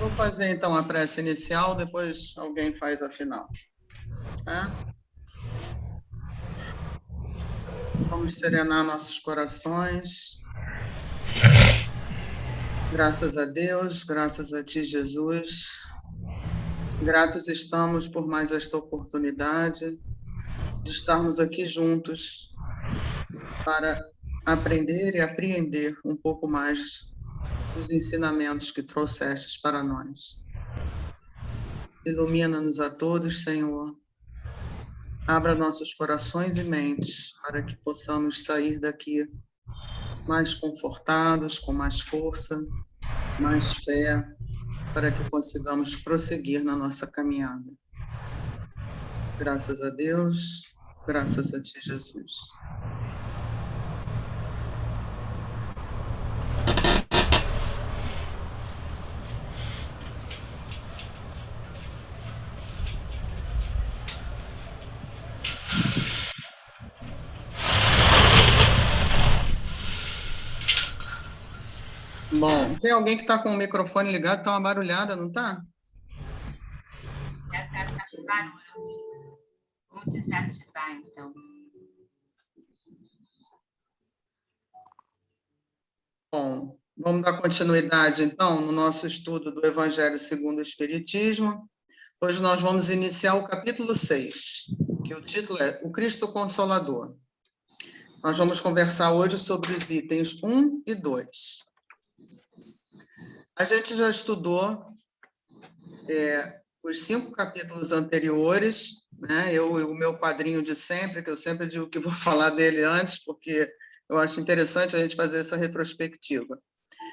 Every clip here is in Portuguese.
Vou fazer então a prece inicial, depois alguém faz a final. Tá? Vamos serenar nossos corações. Graças a Deus, graças a Ti, Jesus. Gratos estamos por mais esta oportunidade de estarmos aqui juntos para aprender e apreender um pouco mais dos ensinamentos que trouxestes para nós. Ilumina-nos a todos, Senhor. Abra nossos corações e mentes para que possamos sair daqui mais confortados, com mais força, mais fé, para que consigamos prosseguir na nossa caminhada. Graças a Deus, graças a Ti, Jesus. Bom, tem alguém que está com o microfone ligado, está uma barulhada, não está? Vamos desativar, então. Bom, vamos dar continuidade, então, no nosso estudo do Evangelho segundo o Espiritismo. Hoje nós vamos iniciar o capítulo 6, que o título é O Cristo Consolador. Nós vamos conversar hoje sobre os itens 1 e 2. A gente já estudou os 5 capítulos anteriores, né? O meu quadrinho de sempre, que eu sempre digo que vou falar dele antes, porque eu acho interessante a gente fazer essa retrospectiva.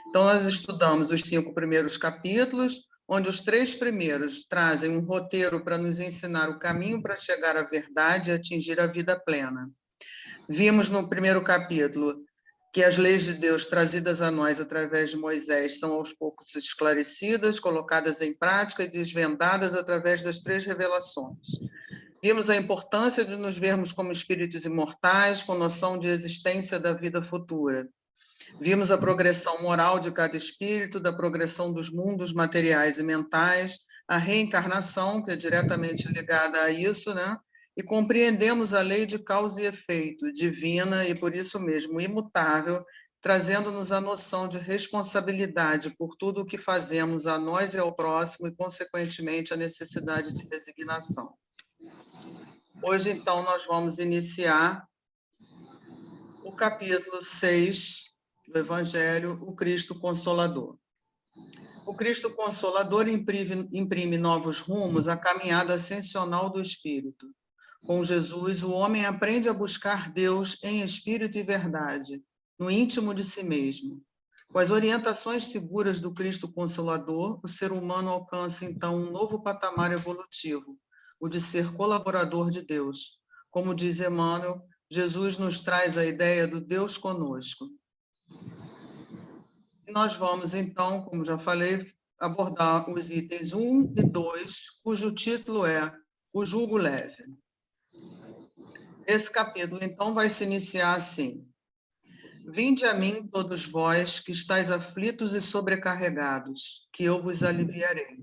Então, nós estudamos os 5 primeiros capítulos, onde os 3 primeiros trazem um roteiro para nos ensinar o caminho para chegar à verdade e atingir a vida plena. Vimos no primeiro capítulo que as leis de Deus trazidas a nós através de Moisés são aos poucos esclarecidas, colocadas em prática e desvendadas através das 3 revelações. Vimos a importância de nos vermos como espíritos imortais, com noção de existência da vida futura. Vimos a progressão moral de cada espírito, da progressão dos mundos materiais e mentais, a reencarnação, que é diretamente ligada a isso, né? E compreendemos a lei de causa e efeito, divina e, por isso mesmo, imutável, trazendo-nos a noção de responsabilidade por tudo o que fazemos a nós e ao próximo e, consequentemente, a necessidade de resignação. Hoje, então, nós vamos iniciar o capítulo 6 do Evangelho, o Cristo Consolador. O Cristo Consolador imprime novos rumos à caminhada ascensional do Espírito. Com Jesus, o homem aprende a buscar Deus em espírito e verdade, no íntimo de si mesmo. Com as orientações seguras do Cristo Consolador, o ser humano alcança, então, um novo patamar evolutivo, o de ser colaborador de Deus. Como diz Emmanuel, Jesus nos traz a ideia do Deus conosco. E nós vamos, então, como já falei, abordar os itens 1 e 2, cujo título é O Jugo Leve. Esse capítulo, então, vai se iniciar assim. Vinde a mim, todos vós, que estáis aflitos e sobrecarregados, que eu vos aliviarei.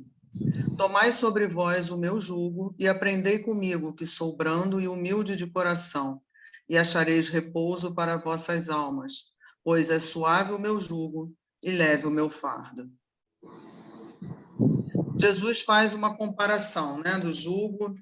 Tomai sobre vós o meu jugo e aprendei comigo, que sou brando e humilde de coração, e achareis repouso para vossas almas, pois é suave o meu jugo e leve o meu fardo. Jesus faz uma comparação, né, do jugo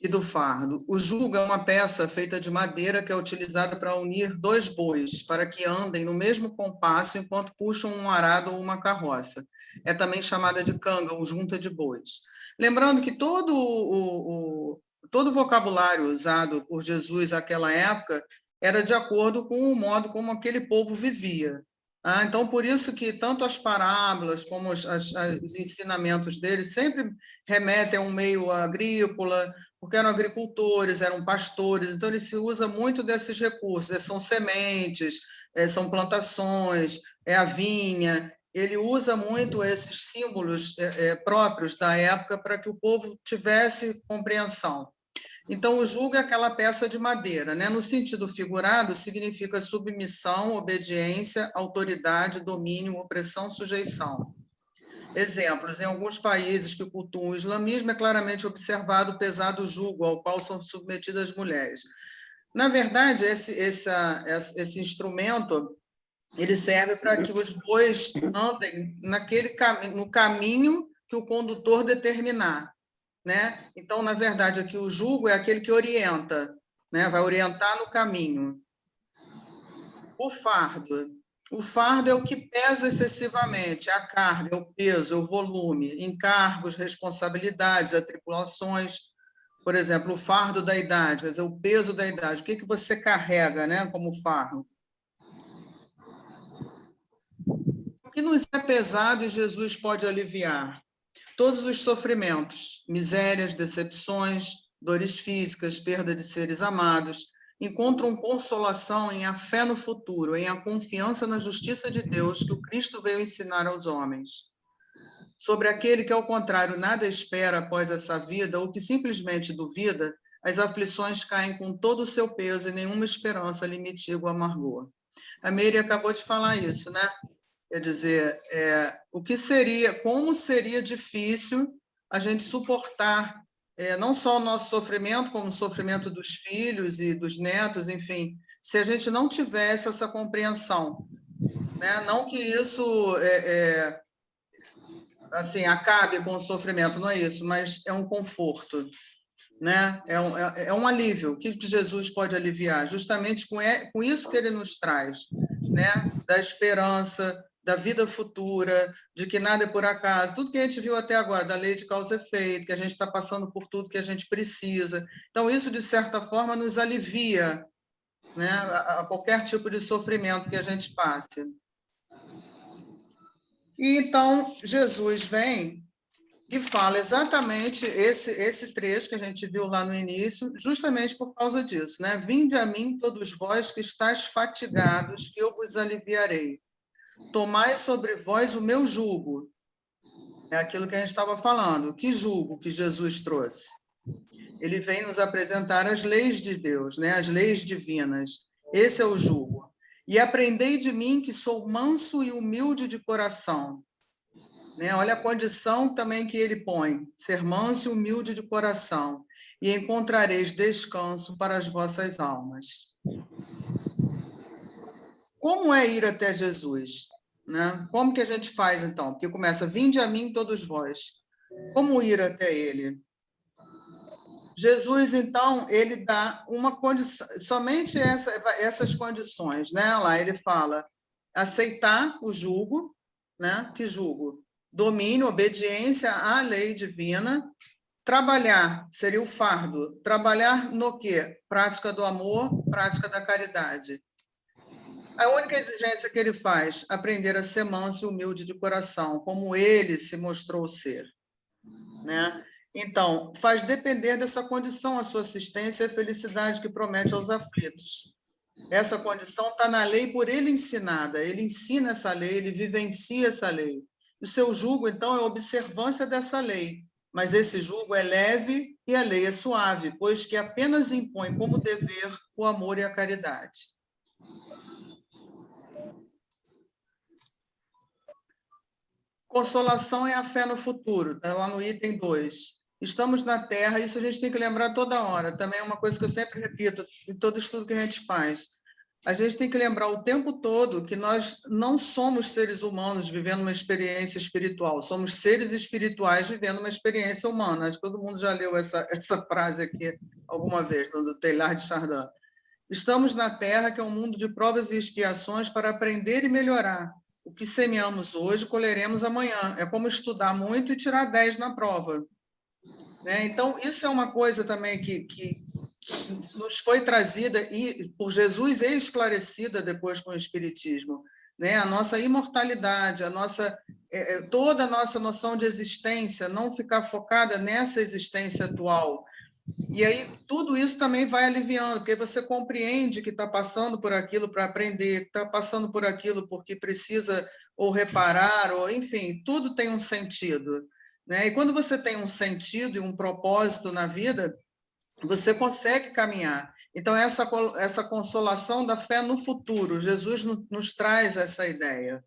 e do fardo. O jugo é uma peça feita de madeira que é utilizada para unir 2 bois, para que andem no mesmo compasso enquanto puxam um arado ou uma carroça. É também chamada de canga, ou junta de bois. Lembrando que todo o vocabulário usado por Jesus naquela época era de acordo com o modo como aquele povo vivia. Então, por isso que tanto as parábolas como os ensinamentos dele sempre remetem a um meio agrícola, porque eram agricultores, eram pastores, então ele se usa muito desses recursos, são sementes, são plantações, é a vinha, ele usa muito esses símbolos próprios da época para que o povo tivesse compreensão. Então, o jugo é aquela peça de madeira, né? No sentido figurado, significa submissão, obediência, autoridade, domínio, opressão, sujeição. Exemplos, em alguns países que cultuam o islamismo, é claramente observado o pesado jugo ao qual são submetidas as mulheres. Na verdade, esse instrumento ele serve para que os bois andem no caminho que o condutor determinar, né? Então, na verdade, aqui o jugo é aquele que orienta, né? Vai orientar no caminho. O fardo é o que pesa excessivamente, a carga, o peso, o volume, encargos, responsabilidades, atribulações. Por exemplo, o fardo da idade, quer dizer, o peso da idade. O que você carrega, né, como fardo? O que nos é pesado e Jesus pode aliviar? Todos os sofrimentos, misérias, decepções, dores físicas, perda de seres amados, encontram consolação em a fé no futuro, em a confiança na justiça de Deus que o Cristo veio ensinar aos homens. Sobre aquele que, ao contrário, nada espera após essa vida, ou que simplesmente duvida, as aflições caem com todo o seu peso e nenhuma esperança lhe mitiga o amargor. A Meire acabou de falar isso, né? Quer dizer, como seria difícil a gente suportar não só o nosso sofrimento, como o sofrimento dos filhos e dos netos, enfim, se a gente não tivesse essa compreensão, né? Não que isso assim acabe com o sofrimento, não é isso, mas é um conforto, né? É um alívio. O que Jesus pode aliviar? Justamente com isso que ele nos traz, né? Da esperança, da vida futura, de que nada é por acaso, tudo que a gente viu até agora, da lei de causa e efeito, que a gente está passando por tudo que a gente precisa. Então, isso, de certa forma, nos alivia, né? A qualquer tipo de sofrimento que a gente passe. E então, Jesus vem e fala exatamente esse trecho que a gente viu lá no início, justamente por causa disso, né? Vinde a mim, todos vós que estáis fatigados, que eu vos aliviarei. Tomai sobre vós o meu jugo. É aquilo que a gente estava falando. Que jugo que Jesus trouxe? Ele vem nos apresentar as leis de Deus, né? As leis divinas. Esse é o jugo. E aprendei de mim que sou manso e humilde de coração. Né? Olha a condição também que ele põe, ser manso e humilde de coração, e encontrareis descanso para as vossas almas. Como é ir até Jesus? Né? Como que a gente faz, então? Porque começa, vinde a mim todos vós. Como ir até ele? Jesus, então, ele dá uma condição, somente essas condições, né? Lá ele fala, aceitar o jugo, né? Que jugo? Domínio, obediência à lei divina. Trabalhar seria o fardo. Trabalhar no quê? Prática do amor, prática da caridade. A única exigência que ele faz, aprender a ser manso e humilde de coração, como ele se mostrou ser, né? Então, faz depender dessa condição a sua assistência e a felicidade que promete aos aflitos. Essa condição está na lei por ele ensinada, ele ensina essa lei, ele vivencia essa lei. O seu jugo, então, é a observância dessa lei, mas esse jugo é leve e a lei é suave, pois que apenas impõe como dever o amor e a caridade. Consolação é a fé no futuro, está lá no item 2. Estamos na Terra, isso a gente tem que lembrar toda hora, também é uma coisa que eu sempre repito em todo estudo que a gente faz. A gente tem que lembrar o tempo todo que nós não somos seres humanos vivendo uma experiência espiritual, somos seres espirituais vivendo uma experiência humana. Acho que todo mundo já leu essa frase aqui alguma vez, do Teilhard de Chardin. Estamos na Terra, que é um mundo de provas e expiações para aprender e melhorar. O que semeamos hoje, colheremos amanhã. É como estudar muito e tirar 10 na prova. Né? Então, isso é uma coisa também que nos foi trazida por Jesus e esclarecida depois com o Espiritismo. Né? A nossa imortalidade, toda a nossa noção de existência, não ficar focada nessa existência atual. E aí tudo isso também vai aliviando, porque você compreende que está passando por aquilo para aprender, que está passando por aquilo porque precisa ou reparar, ou enfim, tudo tem um sentido. Né? E quando você tem um sentido e um propósito na vida, você consegue caminhar. Então, essa consolação da fé no futuro, Jesus nos traz essa ideia.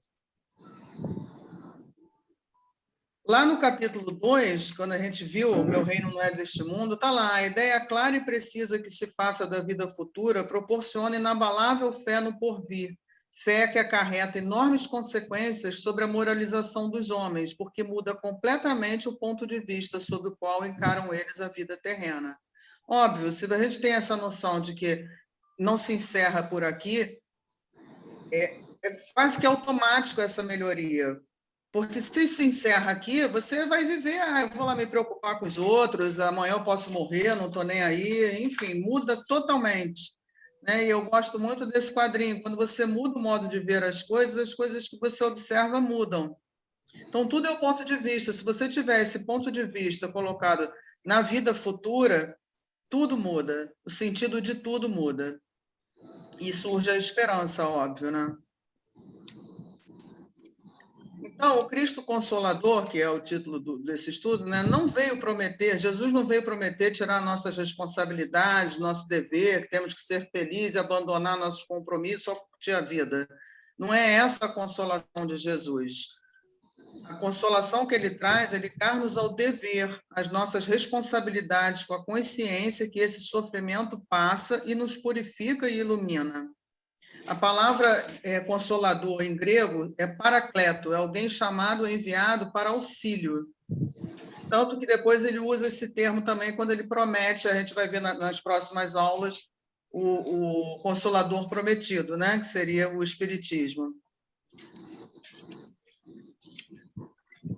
Lá no capítulo 2, quando a gente viu o meu reino não é deste mundo, está lá, a ideia clara e precisa que se faça da vida futura proporciona inabalável fé no porvir, fé que acarreta enormes consequências sobre a moralização dos homens, porque muda completamente o ponto de vista sob o qual encaram eles a vida terrena. Óbvio, se a gente tem essa noção de que não se encerra por aqui, é quase que automático essa melhoria. Porque se encerra aqui, você vai viver, eu vou lá me preocupar com os outros, amanhã eu posso morrer, não estou nem aí, enfim, muda totalmente. Né? E eu gosto muito desse quadrinho, quando você muda o modo de ver as coisas que você observa mudam. Então, tudo é o ponto de vista. Se você tiver esse ponto de vista colocado na vida futura, tudo muda, o sentido de tudo muda. E surge a esperança, óbvio, né? Então, o Cristo Consolador, que é o título desse estudo, né, não veio prometer, Jesus não veio prometer tirar nossas responsabilidades, nosso dever, que temos que ser felizes e abandonar nossos compromissos só curtir a vida. Não é essa a consolação de Jesus. A consolação que ele traz é ligar-nos ao dever, às nossas responsabilidades, com a consciência que esse sofrimento passa e nos purifica e ilumina. A palavra consolador em grego é paracleto, é alguém chamado, enviado para auxílio. Tanto que depois ele usa esse termo também quando ele promete, a gente vai ver nas próximas aulas, o consolador prometido, né? Que seria o Espiritismo.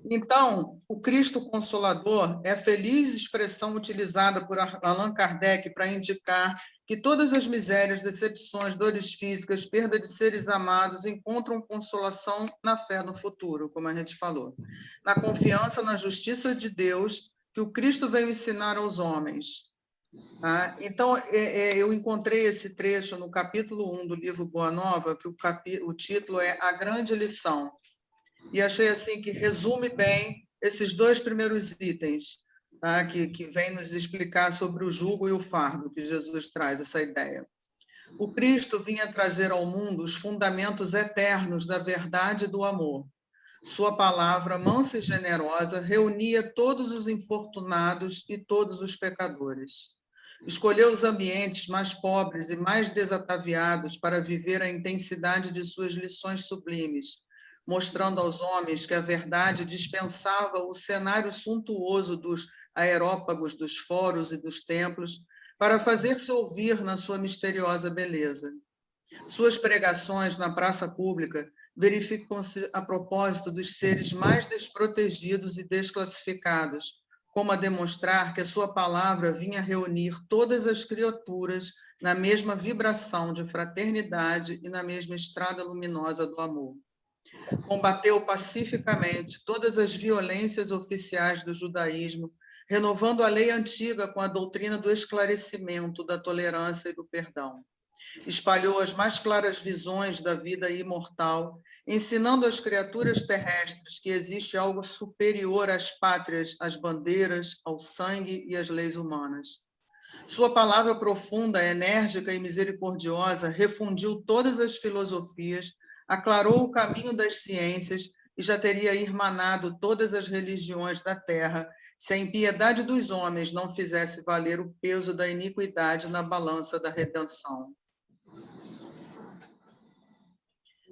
Então, o Cristo Consolador é a feliz expressão utilizada por Allan Kardec para indicar que todas as misérias, decepções, dores físicas, perda de seres amados encontram consolação na fé no futuro, como a gente falou, na confiança na justiça de Deus que o Cristo veio ensinar aos homens. Tá? Então, eu encontrei esse trecho no capítulo 1 do livro Boa Nova, que o título é A Grande Lição. E achei assim que resume bem esses dois primeiros itens, tá? que vem nos explicar sobre o jugo e o fardo, que Jesus traz, essa ideia. O Cristo vinha trazer ao mundo os fundamentos eternos da verdade e do amor. Sua palavra, mansa e generosa, reunia todos os infortunados e todos os pecadores. Escolheu os ambientes mais pobres e mais desataviados para viver a intensidade de suas lições sublimes, mostrando aos homens que a verdade dispensava o cenário suntuoso dos aerópagos, dos fóruns e dos templos, para fazer-se ouvir na sua misteriosa beleza. Suas pregações na praça pública verificam-se a propósito dos seres mais desprotegidos e desclassificados, como a demonstrar que a sua palavra vinha reunir todas as criaturas na mesma vibração de fraternidade e na mesma estrada luminosa do amor. Combateu pacificamente todas as violências oficiais do judaísmo, renovando a lei antiga com a doutrina do esclarecimento, da tolerância e do perdão. Espalhou as mais claras visões da vida imortal, ensinando às criaturas terrestres que existe algo superior às pátrias, às bandeiras, ao sangue e às leis humanas. Sua palavra profunda, enérgica e misericordiosa refundiu todas as filosofias, aclarou o caminho das ciências e já teria irmanado todas as religiões da terra, se a impiedade dos homens não fizesse valer o peso da iniquidade na balança da redenção.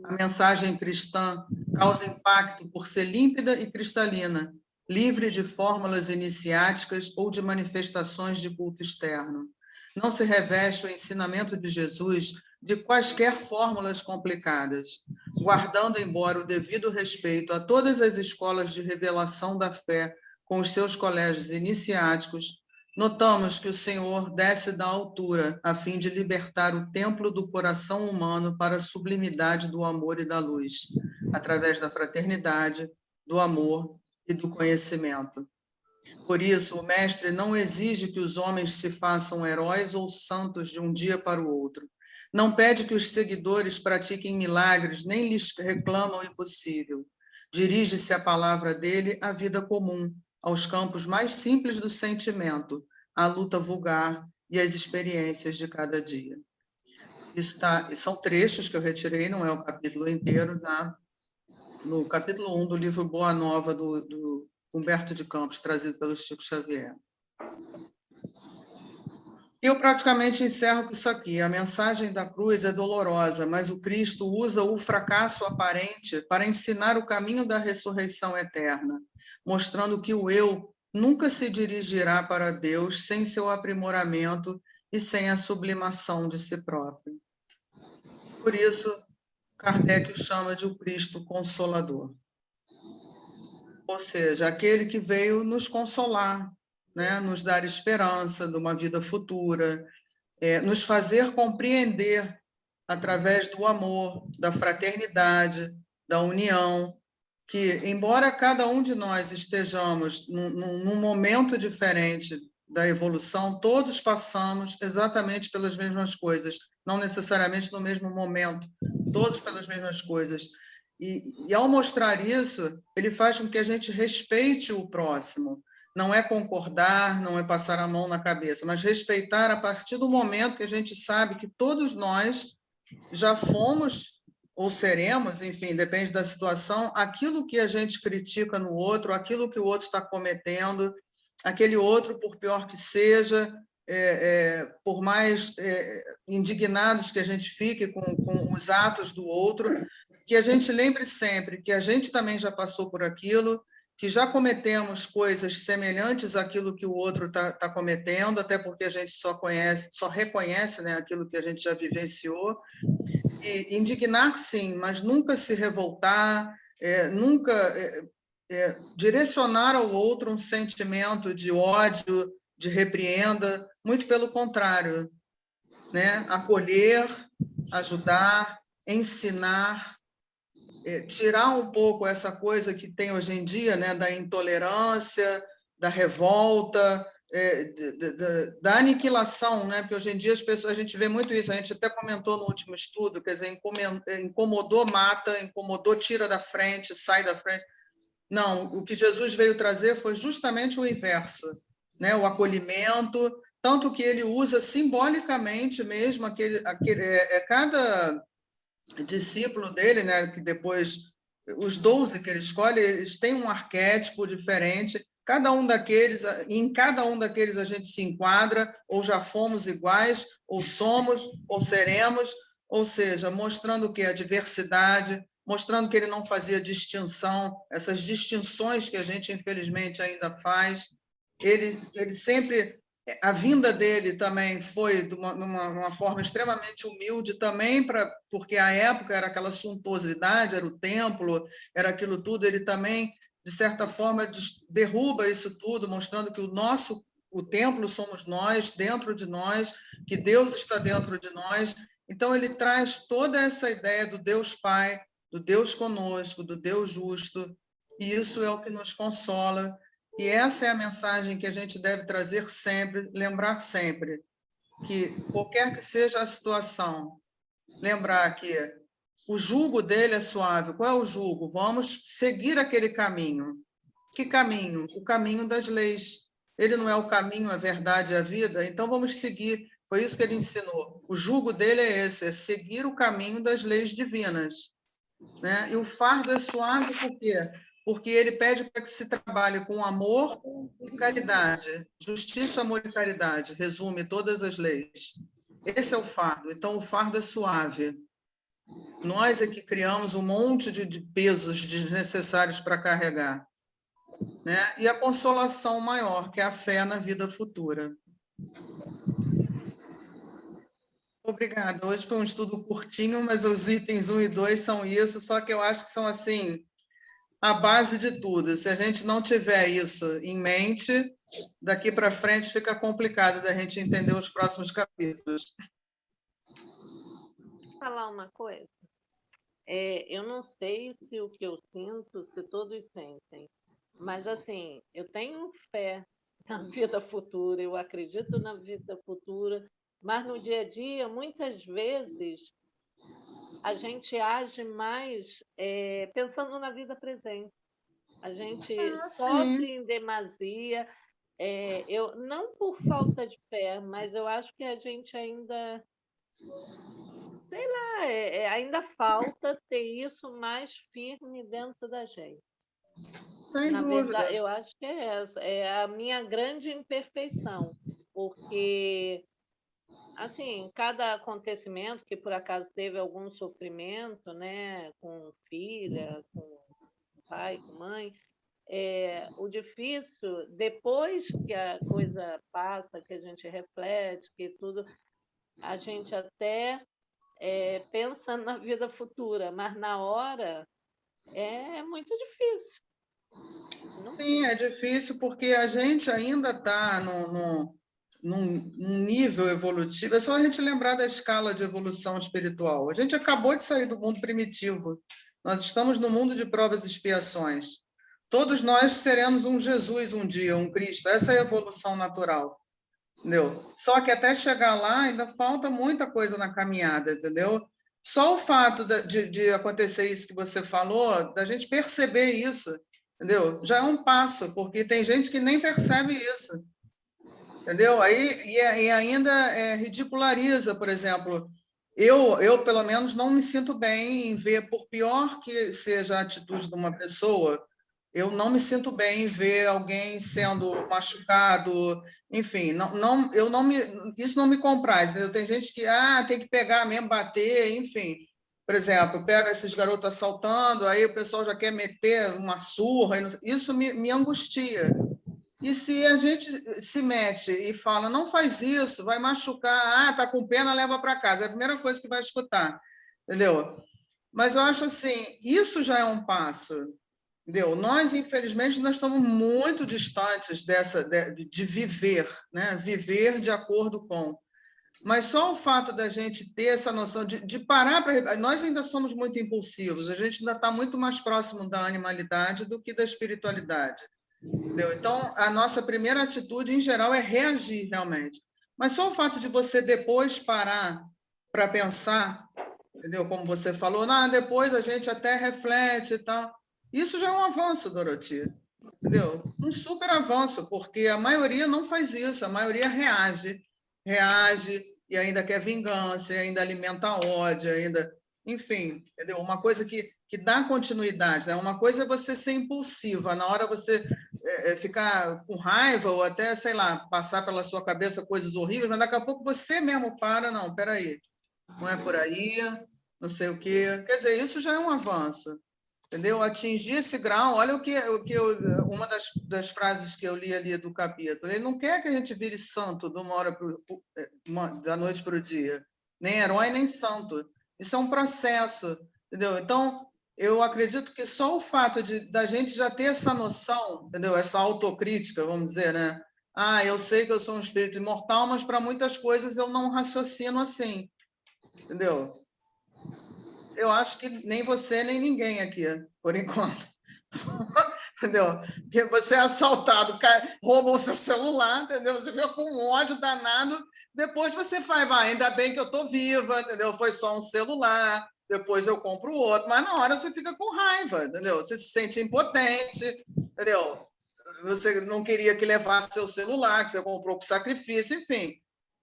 A mensagem cristã causa impacto por ser límpida e cristalina, livre de fórmulas iniciáticas ou de manifestações de culto externo. Não se reveste o ensinamento de Jesus de quaisquer fórmulas complicadas, guardando, embora o devido respeito a todas as escolas de revelação da fé com os seus colégios iniciáticos, notamos que o Senhor desce da altura a fim de libertar o templo do coração humano para a sublimidade do amor e da luz, através da fraternidade, do amor e do conhecimento. Por isso, o Mestre não exige que os homens se façam heróis ou santos de um dia para o outro. Não pede que os seguidores pratiquem milagres, nem lhes reclamam o impossível. Dirige-se a palavra dele à vida comum, aos campos mais simples do sentimento, à luta vulgar e às experiências de cada dia. São trechos que eu retirei, não é o capítulo inteiro, tá? No capítulo 1 do livro Boa Nova, do Humberto de Campos, trazido pelo Chico Xavier. Eu praticamente encerro com isso aqui. A mensagem da cruz é dolorosa, mas o Cristo usa o fracasso aparente para ensinar o caminho da ressurreição eterna, mostrando que o eu nunca se dirigirá para Deus sem seu aprimoramento e sem a sublimação de si próprio. Por isso, Kardec o chama de o Cristo Consolador. Ou seja, aquele que veio nos consolar, né? Nos dar esperança de uma vida futura, nos fazer compreender através do amor, da fraternidade, da união, que, embora cada um de nós estejamos num momento diferente da evolução, todos passamos exatamente pelas mesmas coisas, não necessariamente no mesmo momento, todos pelas mesmas coisas. E ao mostrar isso, ele faz com que a gente respeite o próximo. Não é concordar, não é passar a mão na cabeça, mas respeitar a partir do momento que a gente sabe que todos nós já fomos ou seremos, enfim, depende da situação, aquilo que a gente critica no outro, aquilo que o outro está cometendo, aquele outro, por pior que seja, por mais indignados que a gente fique com os atos do outro, que a gente lembre sempre que a gente também já passou por aquilo, que já cometemos coisas semelhantes àquilo que o outro está cometendo, até porque a gente só reconhece, né, aquilo que a gente já vivenciou. E indignar, sim, mas nunca se revoltar, nunca direcionar ao outro um sentimento de ódio, de repreenda, muito pelo contrário, né? Acolher, ajudar, ensinar, tirar um pouco essa coisa que tem hoje em dia, né, da intolerância, da revolta, da aniquilação, né? Porque hoje em dia as pessoas, a gente vê muito isso, a gente até comentou no último estudo, quer dizer, incomodou, mata, incomodou, tira da frente, sai da frente. Não, o que Jesus veio trazer foi justamente o inverso, né? O acolhimento, tanto que ele usa simbolicamente mesmo cada discípulo dele, né, que depois os 12 que ele escolhe, eles têm um arquétipo diferente. Em cada um daqueles a gente se enquadra, ou já fomos iguais, ou somos, ou seremos, ou seja, mostrando que a diversidade, mostrando que ele não fazia distinção, essas distinções que a gente infelizmente ainda faz. Ele sempre a vinda dele também foi de uma forma extremamente humilde também, porque a época era aquela suntuosidade, era o templo, era aquilo tudo, ele também, de certa forma, derruba isso tudo, mostrando que o templo somos nós, dentro de nós, que Deus está dentro de nós. Então, ele traz toda essa ideia do Deus Pai, do Deus conosco, do Deus justo, e isso é o que nos consola. E essa é a mensagem que a gente deve trazer sempre, lembrar sempre, que qualquer que seja a situação, lembrar que o jugo dele é suave. Qual é o jugo? Vamos seguir aquele caminho. Que caminho? O caminho das leis. Ele não é o caminho, a verdade e a vida, então vamos seguir. Foi isso que ele ensinou. O jugo dele é esse, é seguir o caminho das leis divinas, né? E o fardo é suave por quê? Porque ele pede para que se trabalhe com amor e caridade. Justiça, amor e caridade. Resume todas as leis. Esse é o fardo. Então, o fardo é suave. Nós é que criamos um monte de pesos desnecessários para carregar, né? E a consolação maior, que é a fé na vida futura. Obrigada. Hoje foi um estudo curtinho, mas os itens 1 e 2 são isso, só que eu acho que são assim a base de tudo. Se a gente não tiver isso em mente, daqui para frente fica complicado da gente entender os próximos capítulos. Vou falar uma coisa. Eu não sei se o que eu sinto, se todos sentem, mas assim, eu tenho fé na vida futura, eu acredito na vida futura, mas no dia a dia, muitas vezes, a gente age mais pensando na vida presente. A gente sofre em demasia, eu não por falta de fé, mas eu acho que a gente ainda, sei lá, ainda falta ter isso mais firme dentro da gente. Sem Na dúvida. verdade, eu acho que é essa, é a minha grande imperfeição, porque, assim, cada acontecimento que por acaso teve algum sofrimento, né, com filha, com pai, com mãe, o difícil, depois que a coisa passa, que a gente reflete, que tudo, a gente até pensa na vida futura, mas na hora é muito difícil. Não Sim, é difícil porque a gente ainda está num nível evolutivo. É só a gente lembrar da escala de evolução espiritual. A gente acabou de sair do mundo primitivo. Nós estamos no mundo de provas e expiações. Todos nós seremos um Jesus um dia, um Cristo. Essa é a evolução natural, entendeu? Só que até chegar lá ainda falta muita coisa na caminhada, entendeu? Só o fato de acontecer isso que você falou, da gente perceber isso, entendeu? Já é um passo, porque tem gente que nem percebe isso, entendeu? E ainda ridiculariza, por exemplo. Eu, pelo menos, não me sinto bem em ver, por pior que seja a atitude de uma pessoa, eu não me sinto bem em ver alguém sendo machucado, enfim, isso não me compraz, entendeu? Tem gente que tem que pegar mesmo, bater, enfim. Por exemplo, pega esses garotos assaltando, aí o pessoal já quer meter uma surra, isso me angustia. E se a gente se mete e fala, não faz isso, vai machucar, tá com pena, leva para casa, é a primeira coisa que vai escutar, entendeu? Mas eu acho assim, isso já é um passo, entendeu? Nós, infelizmente, nós estamos muito distantes de viver, né? Viver de acordo com. Mas só o fato da gente ter essa noção de parar para... Nós ainda somos muito impulsivos, a gente ainda está muito mais próximo da animalidade do que da espiritualidade. Entendeu? Então, a nossa primeira atitude, em geral, é reagir, realmente. Mas só o fato de você depois parar para pensar, entendeu? Como você falou, depois a gente até reflete e tal. Isso já é um avanço, Doroti. Entendeu? Um super avanço, porque a maioria não faz isso, a maioria reage e ainda quer vingança, e ainda alimenta ódio, ainda... Enfim, entendeu? Uma coisa que dá continuidade, né? Uma coisa é você ser impulsiva, na hora você ficar com raiva ou até, sei lá, passar pela sua cabeça coisas horríveis, mas daqui a pouco você mesmo para, não, peraí, não é por aí, não sei o quê. Quer dizer, isso já é um avanço, entendeu? Atingir esse grau, olha uma das frases que eu li ali do capítulo, ele não quer que a gente vire santo da noite para o dia, nem herói, nem santo. Isso é um processo, entendeu? Então, eu acredito que só o fato da gente já ter essa noção, entendeu? Essa autocrítica, vamos dizer, né? Eu sei que eu sou um espírito imortal, mas para muitas coisas eu não raciocino assim, entendeu? Eu acho que nem você, nem ninguém aqui, por enquanto. Entendeu? Porque você é assaltado, roubam o seu celular, entendeu? Você fica com um ódio danado, depois você faz, ainda bem que eu estou viva, entendeu? Foi só um celular, depois eu compro outro, mas na hora você fica com raiva, entendeu? Você se sente impotente, entendeu? Você não queria que levasse seu celular, que você comprou com sacrifício, enfim.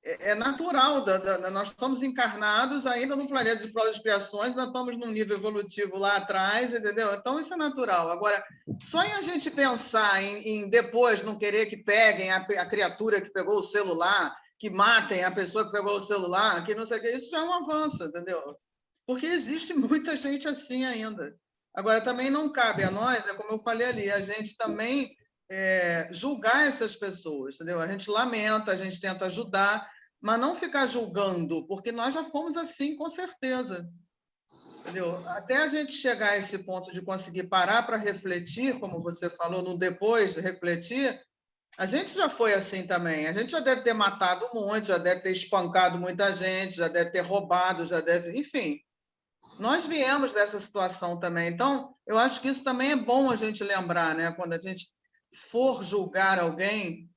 É natural, nós estamos encarnados ainda no planeta de provas e expiações, nós estamos num nível evolutivo lá atrás, entendeu? Então, isso é natural. Agora, só em a gente pensar em depois não querer que peguem a criatura que pegou o celular, que matem a pessoa que pegou o celular, que não sei o que, isso já é um avanço, entendeu? Porque existe muita gente assim ainda. Agora, também não cabe a nós, é como eu falei ali, a gente também julgar essas pessoas, entendeu? A gente lamenta, a gente tenta ajudar, mas não ficar julgando, porque nós já fomos assim, com certeza, entendeu? Até a gente chegar a esse ponto de conseguir parar para refletir, como você falou, no depois de refletir, a gente já foi assim também. A gente já deve ter matado um monte, já deve ter espancado muita gente, já deve ter roubado, enfim. Nós viemos dessa situação também. Então, eu acho que isso também é bom a gente lembrar, né? Quando a gente for julgar alguém,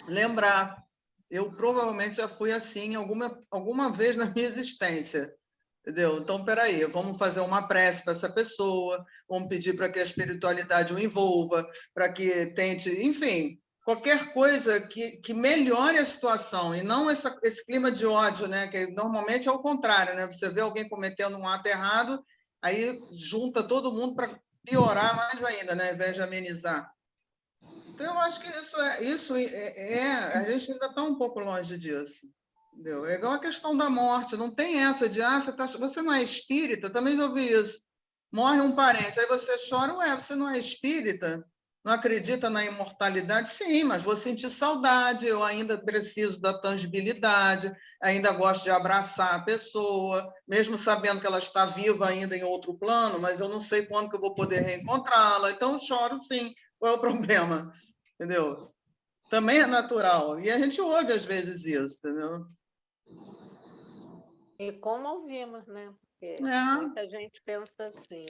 lembrar. Eu provavelmente já fui assim alguma vez na minha existência, entendeu? Então, peraí, vamos fazer uma prece para essa pessoa, vamos pedir para que a espiritualidade o envolva, para que tente, enfim, qualquer coisa que melhore a situação, e não esse clima de ódio, né? Que normalmente é o contrário, né? Você vê alguém cometendo um ato errado, aí junta todo mundo para piorar mais ainda, né, ao invés de amenizar. Então, eu acho que a gente ainda está um pouco longe disso. Entendeu? É igual a questão da morte, não tem essa de, você não é espírita, também já ouvi isso. Morre um parente, aí você chora, você não é espírita? Não acredita na imortalidade? Sim, mas vou sentir saudade, eu ainda preciso da tangibilidade, ainda gosto de abraçar a pessoa, mesmo sabendo que ela está viva ainda em outro plano, mas eu não sei quando que eu vou poder reencontrá-la, então eu choro sim. Qual é o problema? Entendeu? Também é natural. E a gente ouve às vezes isso, entendeu? E como ouvimos, né? Porque É, muita gente pensa assim.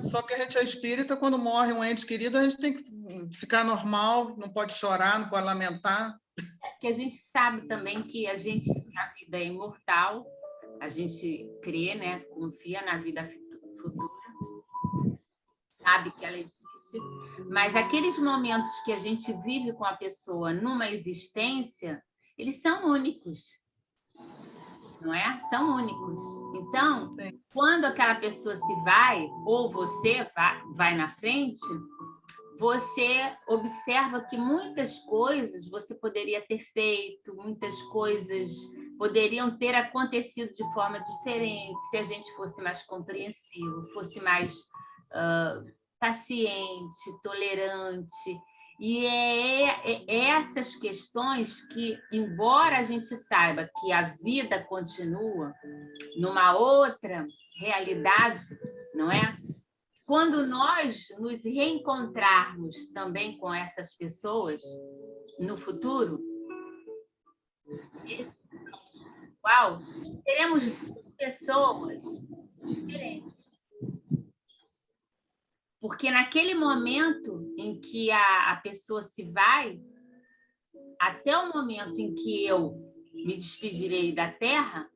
só que a gente é espírita, quando morre um ente querido, a gente tem que ficar normal, não pode chorar, não pode lamentar. Porque a gente sabe também que a vida é imortal, a gente crê, né? Confia na vida futura, sabe que ela existe, mas aqueles momentos que a gente vive com a pessoa numa existência, eles são únicos, não é? São únicos. Então, Sim. quando aquela pessoa se vai, ou você vai na frente, você observa que muitas coisas você poderia ter feito, muitas coisas poderiam ter acontecido de forma diferente se a gente fosse mais compreensivo, fosse mais paciente, tolerante. E essas questões que, embora a gente saiba que a vida continua numa outra realidade, não é? Quando nós nos reencontrarmos também com essas pessoas no futuro, igual, teremos pessoas diferentes. Porque naquele momento em que a pessoa se vai, até o momento em que eu me despedirei da Terra,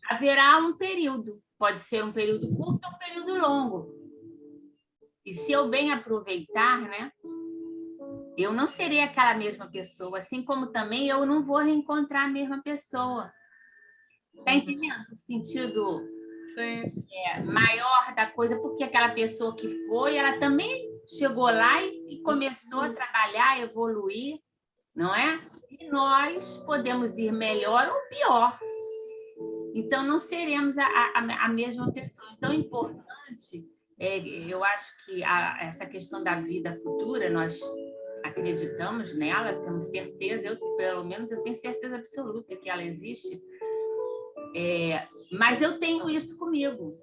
haverá um período. Pode ser um período curto ou um período longo. E se eu bem aproveitar, né, eu não serei aquela mesma pessoa, assim como também eu não vou reencontrar a mesma pessoa. Está entendendo o sentido maior da coisa? Porque aquela pessoa que foi, ela também chegou lá e começou a trabalhar, a evoluir, não é? E nós podemos ir melhor ou pior. Então, não seremos a mesma pessoa. Então, é importante, eu acho que essa questão da vida futura, nós acreditamos nela, temos certeza, pelo menos eu tenho certeza absoluta que ela existe, mas eu tenho isso comigo.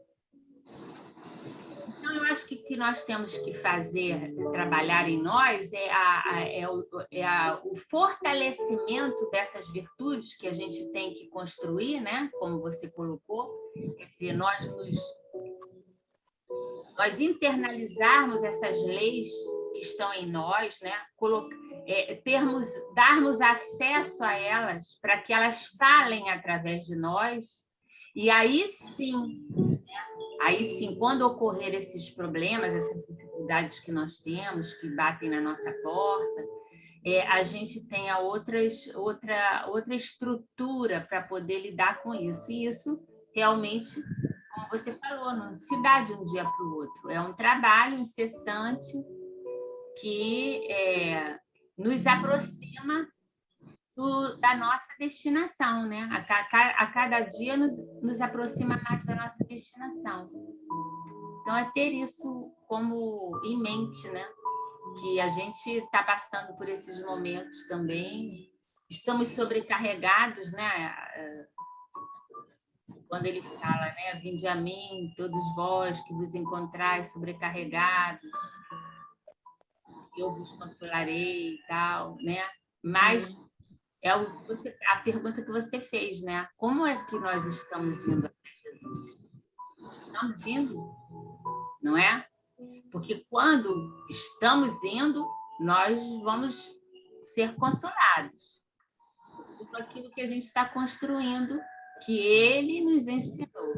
Então, eu acho que o que nós temos que fazer, trabalhar em nós, o fortalecimento dessas virtudes que a gente tem que construir, né? Como você colocou, quer dizer, nós internalizarmos essas leis que estão em nós, né? Darmos acesso a elas para que elas falem através de nós, e aí sim, quando ocorrer esses problemas, essas dificuldades que nós temos, que batem na nossa porta, a gente tenha outra estrutura para poder lidar com isso. E isso realmente, como você falou, não se dá de um dia para o outro. É um trabalho incessante que nos aproxima da nossa destinação, né? A cada dia nos aproxima mais da nossa destinação. Então, é ter isso como em mente, né? Que a gente está passando por esses momentos também. Estamos sobrecarregados, né? Quando ele fala, né? Vinde a mim, todos vós que vos encontrais sobrecarregados, eu vos consolarei e tal, né? Mas a pergunta que você fez, né? Como é que nós estamos indo até Jesus? Estamos indo, não é? Porque quando estamos indo, nós vamos ser consolados por tudo aquilo que a gente está construindo, que Ele nos ensinou.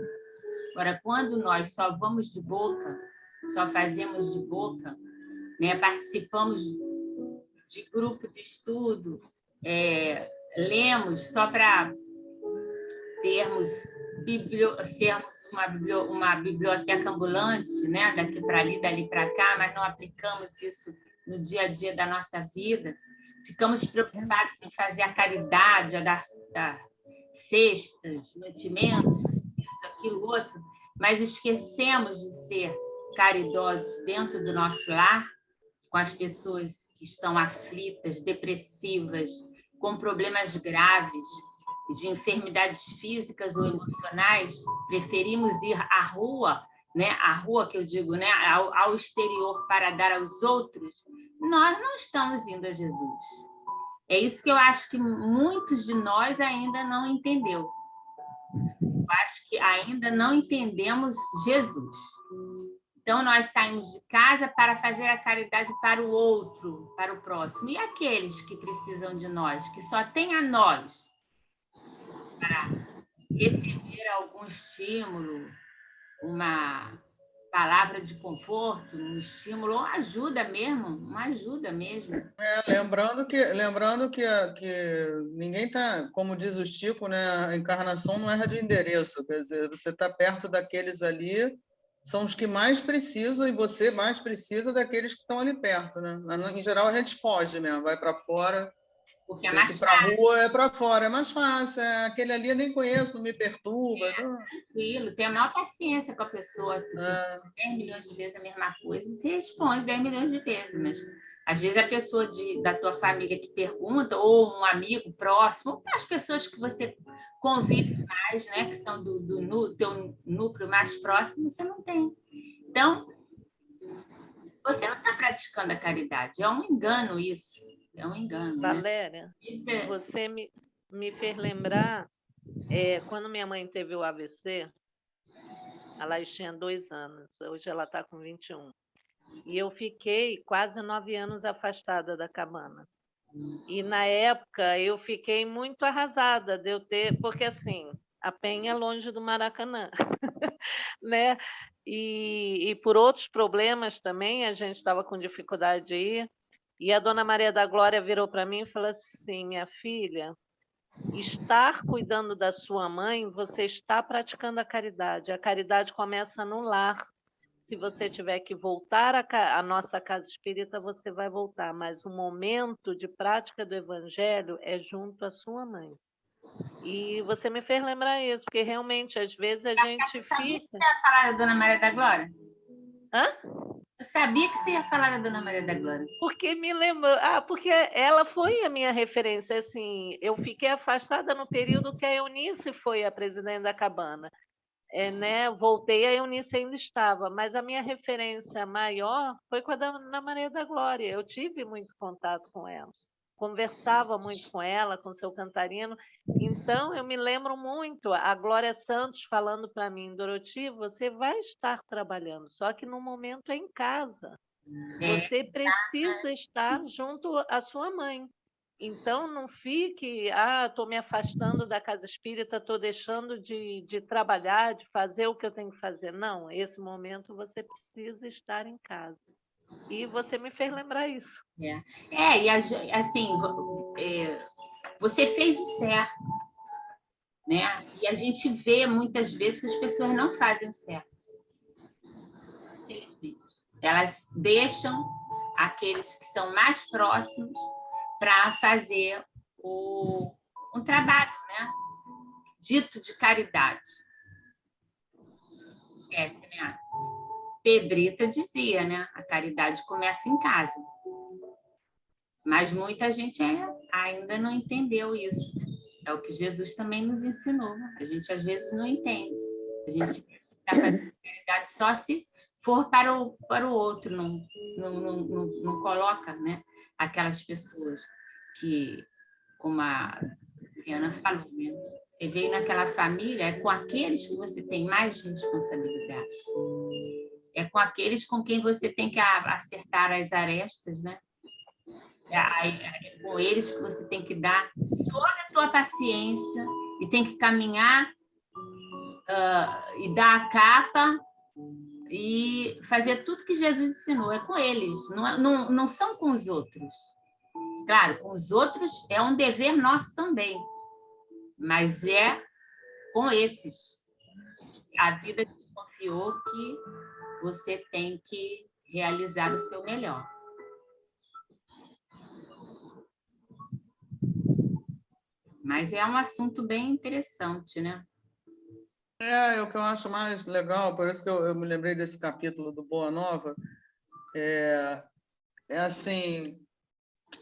Agora, quando nós só vamos de boca, só fazemos de boca, né? Participamos de grupo de estudo, lemos só para termos sermos uma biblioteca ambulante, né? Daqui para ali, dali para cá, mas não aplicamos isso no dia a dia da nossa vida. Ficamos preocupados em fazer a caridade, a dar cestas, mantimentos, isso, aquilo, outro, mas esquecemos de ser caridosos dentro do nosso lar, com as pessoas que estão aflitas, depressivas, com problemas graves, de enfermidades físicas ou emocionais. Preferimos ir à rua, né? À rua que eu digo, né? Ao exterior para dar aos outros. Nós não estamos indo a Jesus. É isso que eu acho que muitos de nós ainda não entendeu. Eu acho que ainda não entendemos Jesus. Então, nós saímos de casa para fazer a caridade para o outro, para o próximo. E aqueles que precisam de nós, que só têm a nós para receber algum estímulo, uma palavra de conforto, um estímulo, ou ajuda mesmo, uma ajuda mesmo. Lembrando que ninguém está, como diz o Chico, né, a encarnação não erra de endereço, quer dizer, você está perto daqueles ali, são os que mais precisam, e você mais precisa daqueles que estão ali perto, né? Em geral, a gente foge mesmo, vai para fora. Porque é mais se para a rua é para fora, é mais fácil. Aquele ali eu nem conheço, não me perturba. Tranquilo, tem a maior paciência com a pessoa. Tu tem 10 milhões de vezes a mesma coisa, você responde 10 milhões de vezes, mas às vezes a pessoa da tua família que pergunta, ou um amigo próximo, ou as pessoas que você convive mais, né, que são do teu núcleo mais próximo, você não tem. Então, você não está praticando a caridade, é um engano isso. É um engano, Valéria, né? você me fez lembrar, quando minha mãe teve o AVC, ela tinha 2 anos, hoje ela está com 21. E eu fiquei quase 9 anos afastada da cabana. E, na época, eu fiquei muito arrasada de eu ter... Porque, assim, a Penha é longe do Maracanã, né? E por outros problemas também, a gente estava com dificuldade de ir. E a dona Maria da Glória virou para mim e falou assim: minha filha, estar cuidando da sua mãe, você está praticando a caridade. A caridade começa no lar. Se você tiver que voltar à nossa casa espírita, você vai voltar, mas o momento de prática do evangelho é junto à sua mãe. E você me fez lembrar isso, porque realmente, às vezes, a gente fica... Você ia falar da Dona Maria da Glória? Hã? Eu sabia que você ia falar da Dona Maria da Glória. Porque me lembrou... porque ela foi a minha referência, assim, eu fiquei afastada no período que a Eunice foi a presidente da cabana. Né? Voltei, a Eunice ainda estava, mas a minha referência maior foi com a Dona Maria da Glória. Eu tive muito contato com ela, conversava muito com ela, com seu cantarino. Então, eu me lembro muito, a Glória Santos falando para mim: Doroti, você vai estar trabalhando, só que no momento é em casa. Você precisa estar junto à sua mãe. Então, não fique, estou me afastando da casa espírita, estou deixando de trabalhar, de fazer o que eu tenho que fazer. Não, esse momento você precisa estar em casa. E você me fez lembrar isso. E assim, você fez o certo, né? E a gente vê muitas vezes que as pessoas não fazem o certo. Infelizmente. Elas deixam aqueles que são mais próximos para fazer um trabalho, né? Dito de caridade. Né? Pedrita dizia, né? A caridade começa em casa. Mas muita gente ainda não entendeu isso. É o que Jesus também nos ensinou. A gente, às vezes, não entende. A gente está fazendo caridade só se for para o outro, não coloca, né, aquelas pessoas que, como a Adriana falou, né, você veio naquela família, é com aqueles que você tem mais responsabilidade. É com aqueles com quem você tem que acertar as arestas, né? É com eles que você tem que dar toda a sua paciência e tem que caminhar e dar a capa e fazer tudo que Jesus ensinou. É com eles, não são com os outros. Claro, com os outros é um dever nosso também, mas é com esses a vida te confiou que você tem que realizar o seu melhor. Mas é um assunto bem interessante, né? É o que eu acho mais legal, por isso que eu me lembrei desse capítulo do Boa Nova, é assim,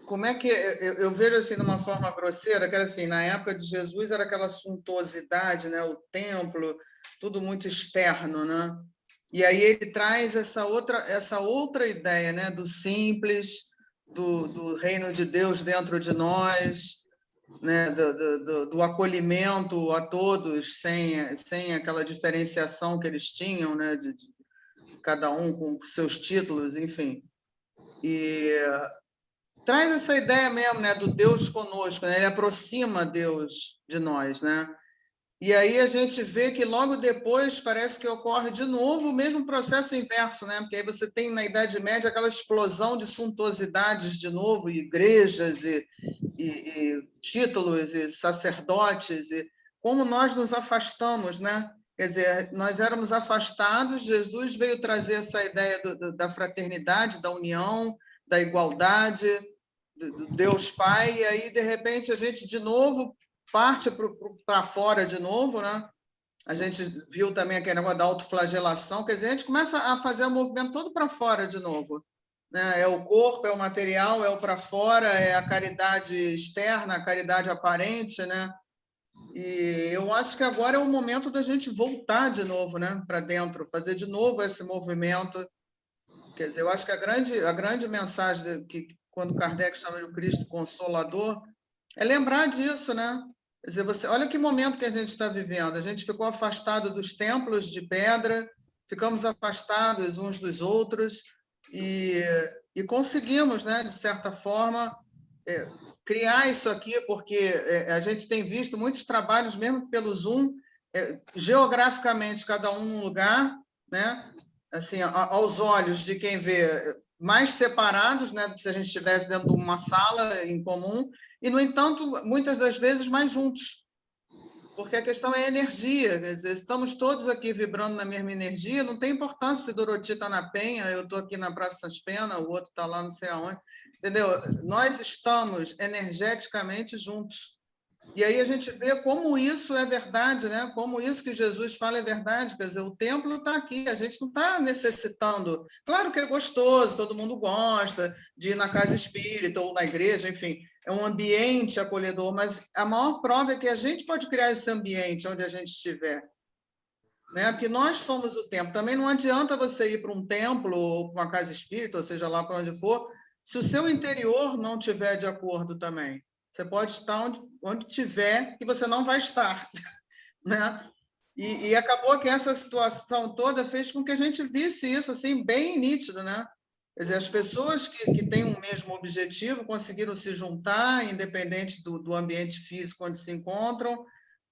como é que eu vejo assim de uma forma grosseira, que era assim, na época de Jesus era aquela suntuosidade, né, o templo, tudo muito externo, né? E aí ele traz essa outra ideia, né, do simples, do reino de Deus dentro de nós, né, do acolhimento a todos, sem aquela diferenciação que eles tinham, né, de cada um com seus títulos, enfim. E traz essa ideia mesmo, né, do Deus conosco, né? Ele aproxima Deus de nós, né? E aí a gente vê que logo depois parece que ocorre de novo o mesmo processo inverso, né? Porque aí você tem na Idade Média aquela explosão de suntuosidades de novo, igrejas e títulos e sacerdotes, e como nós nos afastamos, né? Quer dizer, nós éramos afastados, Jesus veio trazer essa ideia da fraternidade, da união, da igualdade, do Deus Pai, e aí, de repente, a gente de novo parte para fora de novo, né? A gente viu também aquele negócio da autoflagelação, quer dizer, a gente começa a fazer o movimento todo para fora de novo, né? É o corpo, é o material, é o para fora, é a caridade externa, a caridade aparente, né? E eu acho que agora é o momento da gente voltar de novo, né? Para dentro, fazer de novo esse movimento. Quer dizer, eu acho que a grande mensagem que quando Kardec chama de Cristo Consolador é lembrar disso, né? Quer dizer, olha que momento que a gente está vivendo. A gente ficou afastado dos templos de pedra, ficamos afastados uns dos outros e conseguimos, né, de certa forma, criar isso aqui, porque a gente tem visto muitos trabalhos, mesmo pelo Zoom, geograficamente, cada um num lugar, né? Assim, aos olhos de quem vê, mais separados, né, do que se a gente estivesse dentro de uma sala em comum, e, no entanto, muitas das vezes mais juntos, porque a questão é energia, quer dizer, estamos todos aqui vibrando na mesma energia, não tem importância se Doroti está na Penha, eu estou aqui na Praça das Penas, o outro está lá não sei aonde, entendeu? Nós estamos energeticamente juntos. E aí a gente vê como isso é verdade, né? Como isso que Jesus fala é verdade. Quer dizer, o templo está aqui, a gente não está necessitando. Claro que é gostoso, todo mundo gosta de ir na casa espírita ou na igreja, enfim, é um ambiente acolhedor, mas a maior prova é que a gente pode criar esse ambiente onde a gente estiver. Né? Porque nós somos o templo. Também não adianta você ir para um templo ou para uma casa espírita, ou seja lá para onde for, se o seu interior não estiver de acordo também. Você pode estar onde tiver que você não vai estar, né? E acabou que essa situação toda fez com que a gente visse isso assim bem nítido, né? Quer dizer, as pessoas que têm o mesmo objetivo conseguiram se juntar, independente do ambiente físico onde se encontram,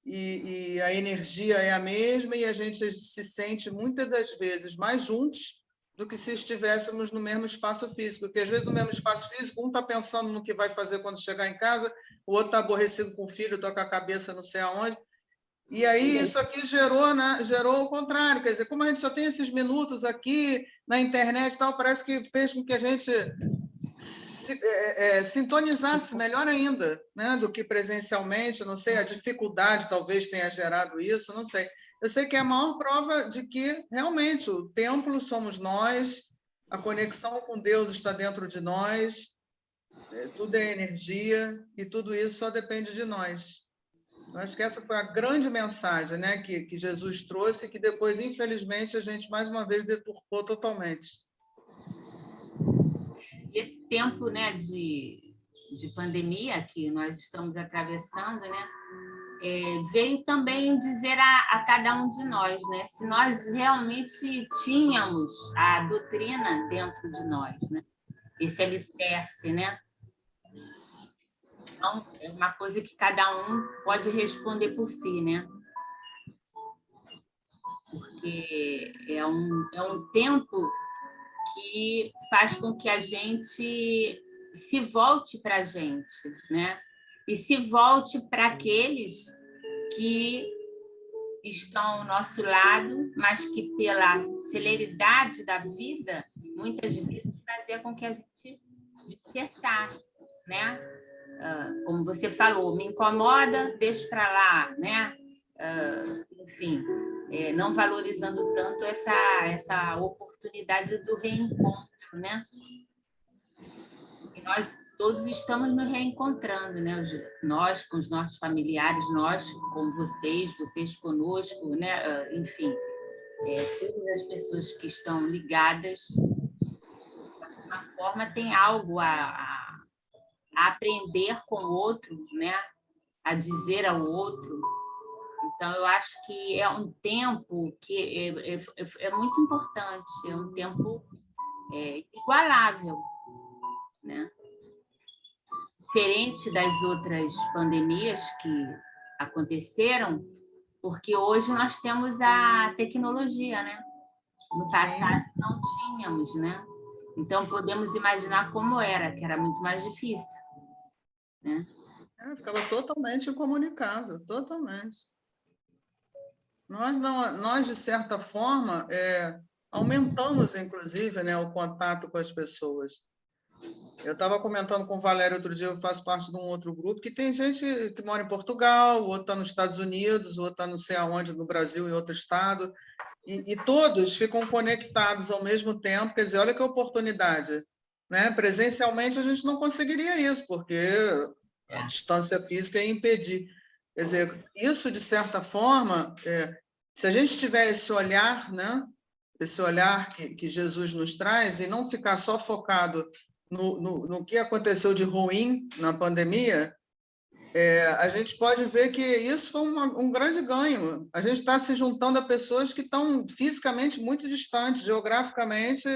e a energia é a mesma, e a gente se sente muitas das vezes mais juntos do que se estivéssemos no mesmo espaço físico, porque às vezes no mesmo espaço físico um está pensando no que vai fazer quando chegar em casa, o outro está aborrecido com o filho, está com a cabeça não sei aonde, e aí isso aqui gerou o contrário, quer dizer, como a gente só tem esses minutos aqui na internet e tal, parece que fez com que a gente sintonizasse melhor ainda, né, do que presencialmente, não sei, a dificuldade talvez tenha gerado isso, não sei. Eu sei que é a maior prova de que realmente o templo somos nós, a conexão com Deus está dentro de nós, tudo é energia e tudo isso só depende de nós. Eu acho que essa foi a grande mensagem, né, que Jesus trouxe e que depois, infelizmente, a gente mais uma vez deturpou totalmente. Esse tempo, né, de pandemia que nós estamos atravessando, né, veio também dizer a cada um de nós, né, se nós realmente tínhamos a doutrina dentro de nós, né, esse alicerce, né? Então, é uma coisa que cada um pode responder por si, né? Porque é um tempo que faz com que a gente se volte para a gente, né? E se volte para aqueles que estão ao nosso lado, mas que pela celeridade da vida, muitas vezes fazia com que a gente dispersasse, né? Como você falou, me incomoda, deixo para lá, né? Enfim, não valorizando tanto essa oportunidade do reencontro, né? E nós todos estamos nos reencontrando, né? Nós com os nossos familiares, nós com vocês conosco, né? Enfim, todas as pessoas que estão ligadas, de alguma forma, tem algo a aprender com o outro, né? A dizer ao outro. Então, eu acho que é um tempo que é muito importante, é um tempo igualável, né? Diferente das outras pandemias que aconteceram, porque hoje nós temos a tecnologia, né? No passado não tínhamos, né? Então, podemos imaginar como era, que era muito mais difícil, né? Ficava totalmente incomunicável, totalmente. Nós, de certa forma, aumentamos, inclusive, né, o contato com as pessoas. Eu estava comentando com o Valério outro dia, eu faço parte de um outro grupo, que tem gente que mora em Portugal, o outro está nos Estados Unidos, o outro está não sei aonde, no Brasil, em outro estado, e todos ficam conectados ao mesmo tempo. Quer dizer, olha que oportunidade, né? Presencialmente a gente não conseguiria isso, porque a distância física ia impedir. Quer dizer, isso, de certa forma, se a gente tiver esse olhar, né? Esse olhar que Jesus nos traz, e não ficar só focado no que aconteceu de ruim na pandemia, a gente pode ver que isso foi um grande ganho. A gente está se juntando a pessoas que estão fisicamente muito distantes, geograficamente.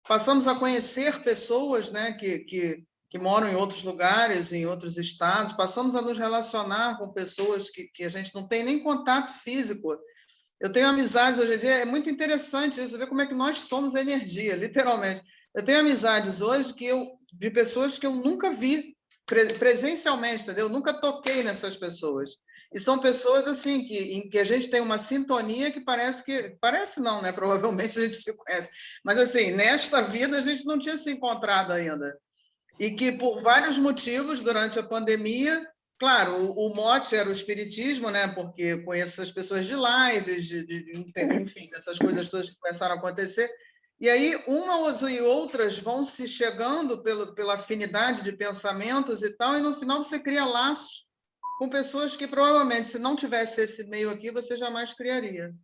Passamos a conhecer pessoas, né, que moram em outros lugares, em outros estados. Passamos a nos relacionar com pessoas que a gente não tem nem contato físico. Eu tenho amizades hoje em dia, é muito interessante isso, ver como é que nós somos energia, literalmente. Eu tenho amizades hoje de pessoas que eu nunca vi presencialmente, entendeu? Eu nunca toquei nessas pessoas. E são pessoas assim em que a gente tem uma sintonia que parece não, né? Provavelmente a gente se conhece, mas assim, nesta vida a gente não tinha se encontrado ainda. E que por vários motivos durante a pandemia, claro, o mote era o espiritismo, né? Porque conheço as pessoas de lives, enfim, essas coisas todas que começaram a acontecer. E aí, umas e outras vão se chegando pela afinidade de pensamentos e tal, e no final você cria laços com pessoas que provavelmente, se não tivesse esse meio aqui, você jamais criaria.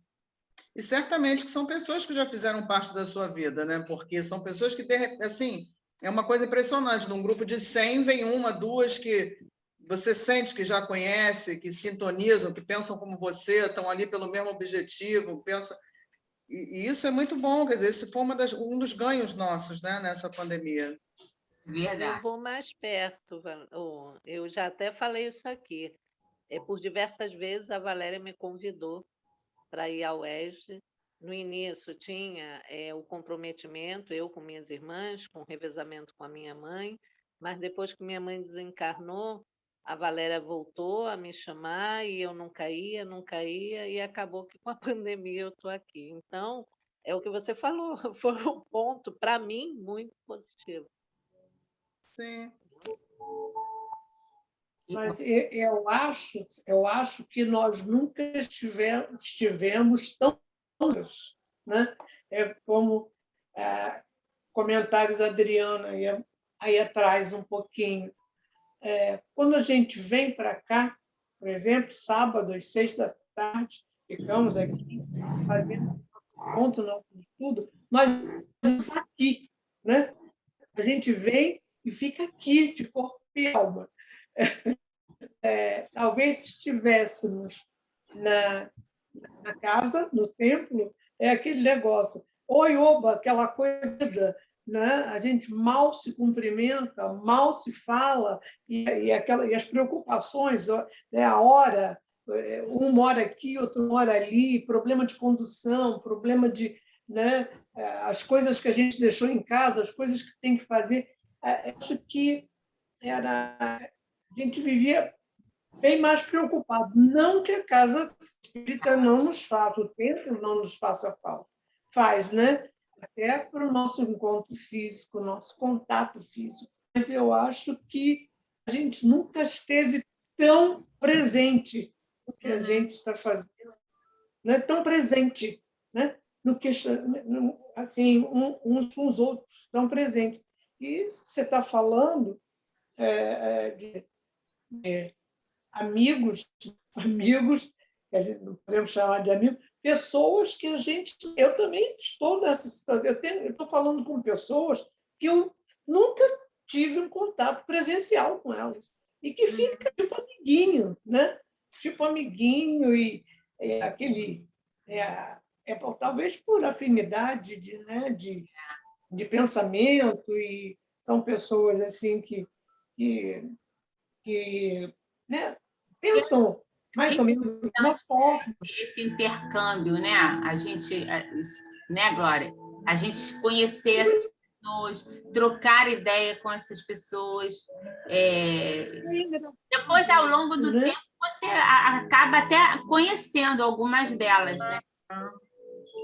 E certamente que são pessoas que já fizeram parte da sua vida, né? Porque são pessoas que, assim, é uma coisa impressionante. Num grupo de 100, vem uma, duas que você sente que já conhece, que sintonizam, que pensam como você, estão ali pelo mesmo objetivo, pensam... E isso é muito bom, quer dizer, esse foi um dos ganhos nossos, né, nessa pandemia. Mas eu vou mais perto, eu já até falei isso aqui. Por diversas vezes a Valéria me convidou para ir ao UESD. No início tinha o comprometimento, eu com minhas irmãs, com o revezamento com a minha mãe, mas depois que minha mãe desencarnou, a Valéria voltou a me chamar e eu não caía, e acabou que com a pandemia eu estou aqui. Então, é o que você falou, foi um ponto, para mim, muito positivo. Sim. Mas eu acho que nós nunca estivemos tão juntos, né? É como comentário da Adriana aí atrás um pouquinho. Quando a gente vem para cá, por exemplo, sábado às 6 da tarde, ficamos aqui fazendo ponto, não tudo, nós estamos aqui, né? A gente vem e fica aqui de corpo e alma. Talvez estivéssemos na casa, no templo, é aquele negócio, oi, oba, aquela coisa, né? A gente mal se cumprimenta, mal se fala, e as preocupações, né? A hora, um mora aqui, outro mora ali, problema de condução, problema de... Né? As coisas que a gente deixou em casa, as coisas que tem que fazer. Acho que a gente vivia bem mais preocupado. Não que a casa espírita não nos faça, o templo não nos faça falta. Faz, né? Até para o nosso encontro físico, nosso contato físico. Mas eu acho que a gente nunca esteve tão presente no que a gente está fazendo, né? Tão presente, né? No que, assim, uns com os outros, tão presente. E você está falando de amigos, que a gente não podemos chamar de amigos, pessoas que a gente. Eu também estou nessa situação. Eu estou falando com pessoas que eu nunca tive um contato presencial com elas. E que fica tipo amiguinho, né? Tipo amiguinho e aquele. Talvez por afinidade né, de pensamento, e são pessoas assim que né, pensam mais ou menos de uma forma. Esse intercâmbio, né? A gente, né, Glória? A gente conhecer essas pessoas, trocar ideia com essas pessoas. Depois, ao longo do tempo, você acaba até conhecendo algumas delas, né?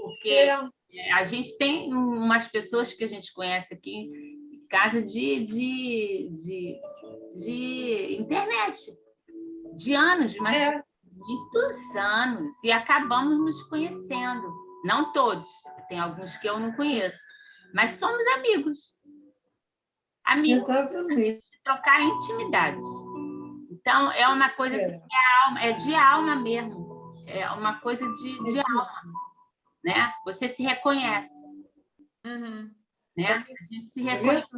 Porque a gente tem umas pessoas que a gente conhece aqui, casa de internet, de anos, mas muitos anos, e acabamos nos conhecendo. Não todos, tem alguns que eu não conheço, mas somos amigos. Amigos, Exatamente. de trocar intimidades. Então, é uma coisa assim, é de alma mesmo, é uma coisa de alma, né? Você se reconhece, né? A gente se reconhece.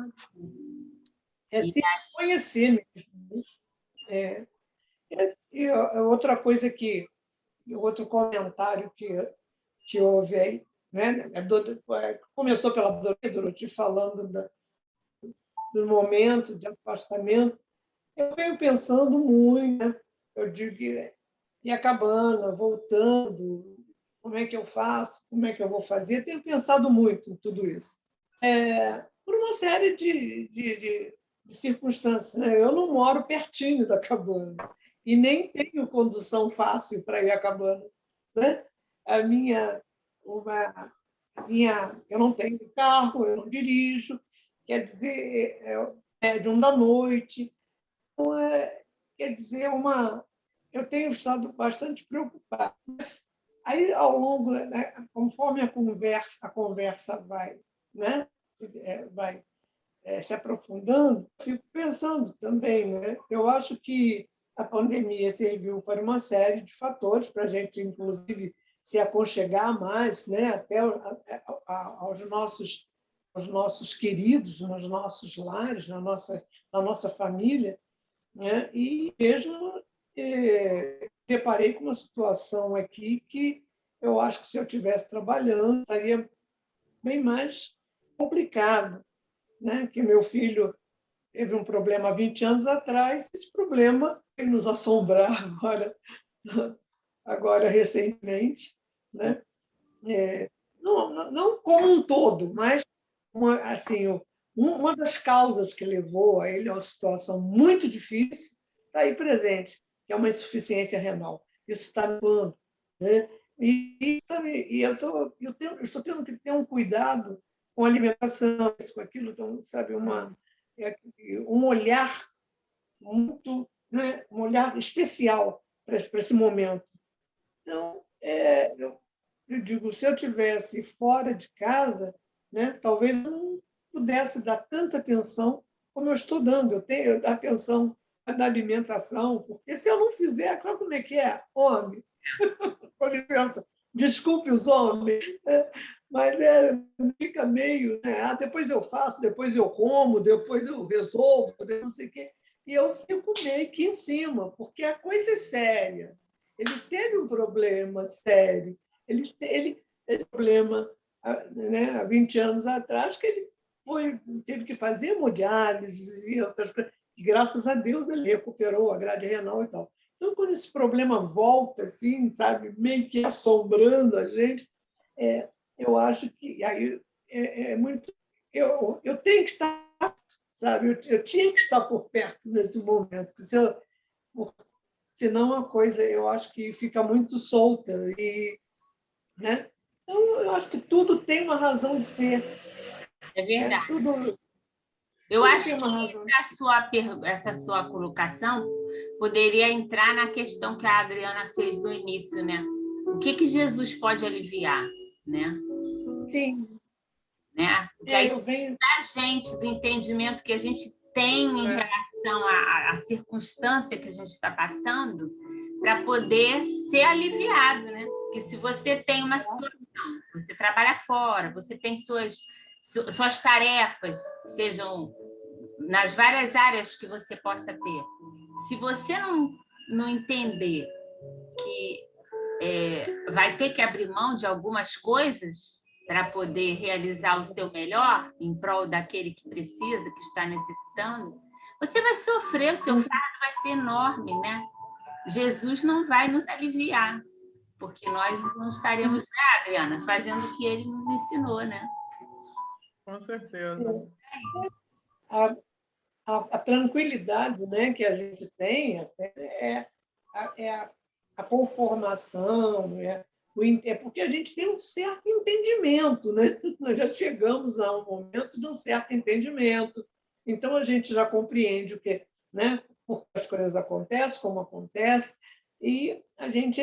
Se conhecer mesmo. E outra coisa outro comentário que houve aí, né? Começou pela Dorothy falando do momento de afastamento. Eu venho pensando muito, né? Eu digo, e a cabana, voltando, como é que eu faço, como é que eu vou fazer? Tenho pensado muito em tudo isso. Por uma série de circunstâncias, né? Eu não moro pertinho da cabana e nem tenho condução fácil para ir à cabana, né? Eu não tenho carro, eu não dirijo, quer dizer, é de 1 da noite. Quer dizer, eu tenho estado bastante preocupada. Mas aí, ao longo, né, conforme a conversa vai, né, vai se aprofundando, fico pensando também, né? Eu acho que a pandemia serviu para uma série de fatores, para a gente, inclusive, se aconchegar mais, né, até aos nossos queridos, nos nossos lares, na nossa família, né? E mesmo deparei com uma situação aqui que eu acho que, se eu estivesse trabalhando, estaria bem mais complicado, né? Que meu filho teve um problema há 20 anos atrás, esse problema veio nos assombrar agora recentemente, né? Não como um todo, mas uma das causas que levou a ele a uma situação muito difícil está aí presente, que é uma insuficiência renal. Isso está no plano, né? E eu estou tendo que ter um cuidado com a alimentação, com aquilo, então, sabe, um olhar muito, né, um olhar especial para esse momento. Então, eu digo, se eu tivesse fora de casa, né, talvez eu não pudesse dar tanta atenção como eu estou dando. Eu tenho atenção da alimentação, porque se eu não fizer, claro como é que é? Homem, com licença, desculpe os homens, né? Mas fica meio, né? Depois eu faço, depois eu como, depois eu resolvo, não sei o quê. E eu fico meio que em cima, porque a coisa é séria. Ele teve um problema sério. Ele teve problema, né, há 20 anos atrás, que ele teve que fazer hemodiálise e outras coisas. E, graças a Deus, ele recuperou a grade renal e tal. Então, quando esse problema volta, assim, sabe, meio que assombrando a gente, eu acho que aí é muito. Eu tenho que estar, sabe, eu tinha que estar por perto nesse momento. senão a coisa, eu acho que fica muito solta. Né? Então, eu acho que tudo tem uma razão de ser. É verdade. Tudo Eu acho tem uma razão de ser. essa sua colocação poderia entrar na questão que a Adriana fez no início, né? O que Jesus pode aliviar, né? Sim. Né? Porque aí Eu venho... da gente, do entendimento que a gente tem em relação à circunstância que a gente está passando, para poder ser aliviado, né? Porque se você tem uma situação, você trabalha fora, você tem suas tarefas, sejam nas várias áreas que você possa ter. Se você não entender que vai ter que abrir mão de algumas coisas para poder realizar o seu melhor em prol daquele que precisa, que está necessitando, você vai sofrer, o seu fardo vai ser enorme, né? Jesus não vai nos aliviar, porque nós não estaremos, né, Adriana, fazendo o que ele nos ensinou, né? Com certeza. A tranquilidade, né, que a gente tem a conformação, porque a gente tem um certo entendimento, né? Nós já chegamos a um momento de um certo entendimento, então a gente já compreende o que, né, por que as coisas acontecem, como acontece, e a gente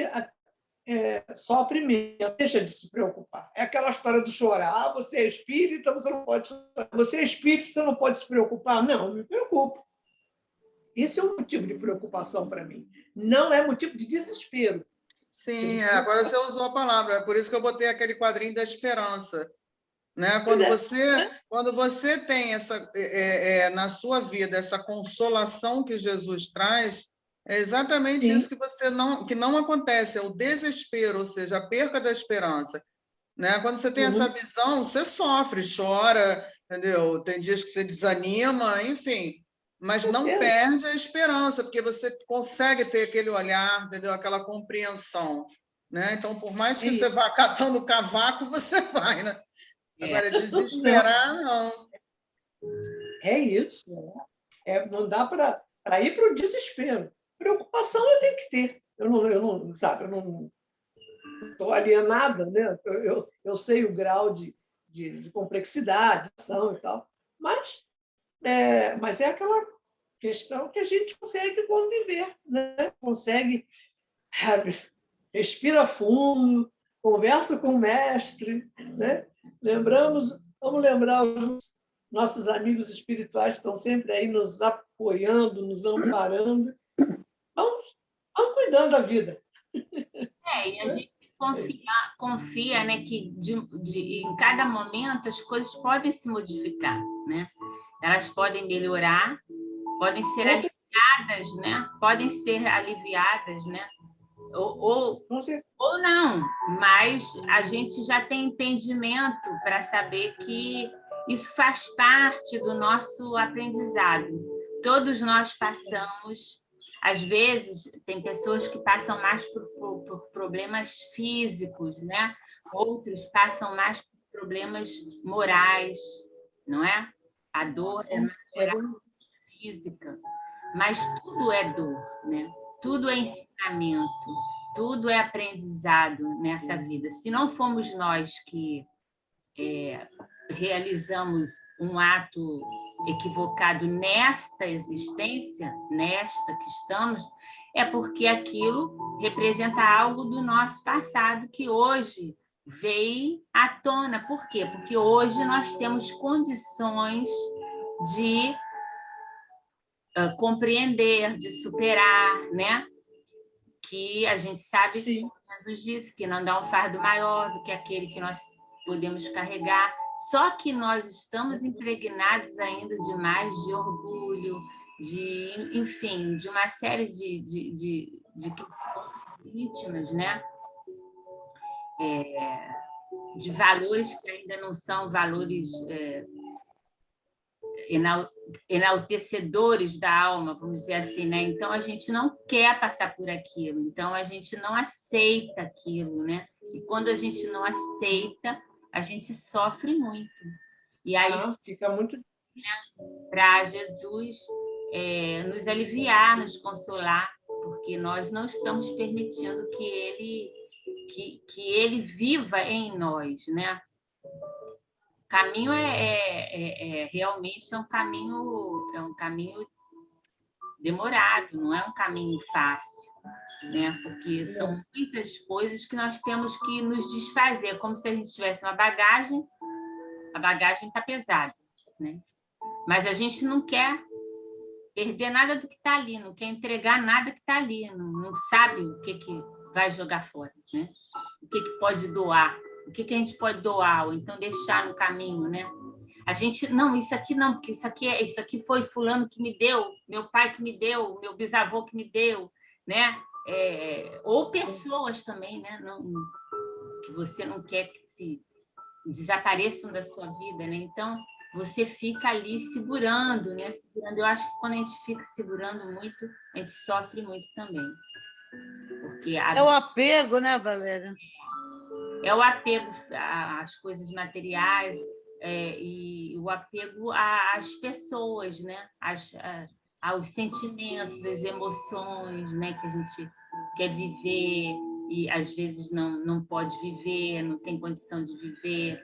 sofre menos, deixa de se preocupar. É aquela história do chorar. Você é espírita, você não pode chorar. Você é espírita, você não pode se preocupar. Não, me preocupo. Isso é um motivo de preocupação para mim. Não é motivo de desespero. Sim, agora você usou a palavra, é por isso que eu botei aquele quadrinho da esperança. Né? Quando você tem na sua vida essa consolação que Jesus traz, é exatamente isso que não acontece, é o desespero, ou seja, a perca da esperança. Né? Quando você tem essa visão, você sofre, chora, entendeu? Tem dias que você desanima, enfim, mas não perde a esperança, porque você consegue ter aquele olhar, entendeu? Aquela compreensão. Né? Então, por mais que você vá catando o cavaco, você vai, né? Agora, desesperar, não. É isso. Não dá para ir para o desespero. Preocupação eu tenho que ter. Eu não estou alienada, né? Eu sei o grau de complexidade, ação e tal, mas é aquela questão que a gente consegue conviver, né? Consegue, respira fundo, conversa com o mestre, né? Vamos lembrar os nossos amigos espirituais que estão sempre aí nos apoiando, nos amparando. Vamos cuidando da vida. E a gente confia, né, que em cada momento as coisas podem se modificar, né? Elas podem melhorar, podem ser aliviadas, né? Podem ser aliviadas, né? Ou não, mas a gente já tem entendimento para saber que isso faz parte do nosso aprendizado. Todos nós passamos, às vezes, tem pessoas que passam mais por problemas físicos, né? Outros passam mais por problemas morais, não é? A dor é mais moral que física, mas tudo é dor, né? Tudo é ensinamento, tudo é aprendizado nessa vida. Se não fomos nós que realizamos um ato equivocado nesta existência, nesta que estamos, é porque aquilo representa algo do nosso passado que hoje veio à tona. Por quê? Porque hoje nós temos condições de compreender, de superar, né? Que a gente sabe, como Jesus disse, que não dá um fardo maior do que aquele que nós podemos carregar. Só que nós estamos impregnados ainda demais de orgulho, enfim, de uma série de vítimas, né? De valores que ainda não são valores enaltecedores da alma, vamos dizer assim, né? Então a gente não quer passar por aquilo, então a gente não aceita aquilo, né? E quando a gente não aceita, a gente sofre muito. E aí fica muito para Jesus nos aliviar, nos consolar, porque nós não estamos permitindo que ele viva em nós, né? O caminho realmente é um caminho demorado, não é um caminho fácil, né? Porque são muitas coisas que nós temos que nos desfazer, como se a gente tivesse uma bagagem, a bagagem está pesada, né? Mas a gente não quer perder nada do que está ali, não quer entregar nada que está ali, não sabe o que vai jogar fora, né? O que pode doar, o que a gente pode doar, ou então deixar no caminho, né? A gente, não, isso aqui não, porque isso aqui foi fulano que me deu, meu pai que me deu, meu bisavô que me deu, né? Ou pessoas também, né? Que você não quer que se desapareçam da sua vida, né? Então, você fica ali segurando, né? Segurando. Eu acho que quando a gente fica segurando muito, a gente sofre muito também. Porque É o apego, né, Valéria? É o apego às coisas materiais, e o apego às pessoas, né? Aos sentimentos, às emoções, né? Que a gente quer viver e às vezes não pode viver, não tem condição de viver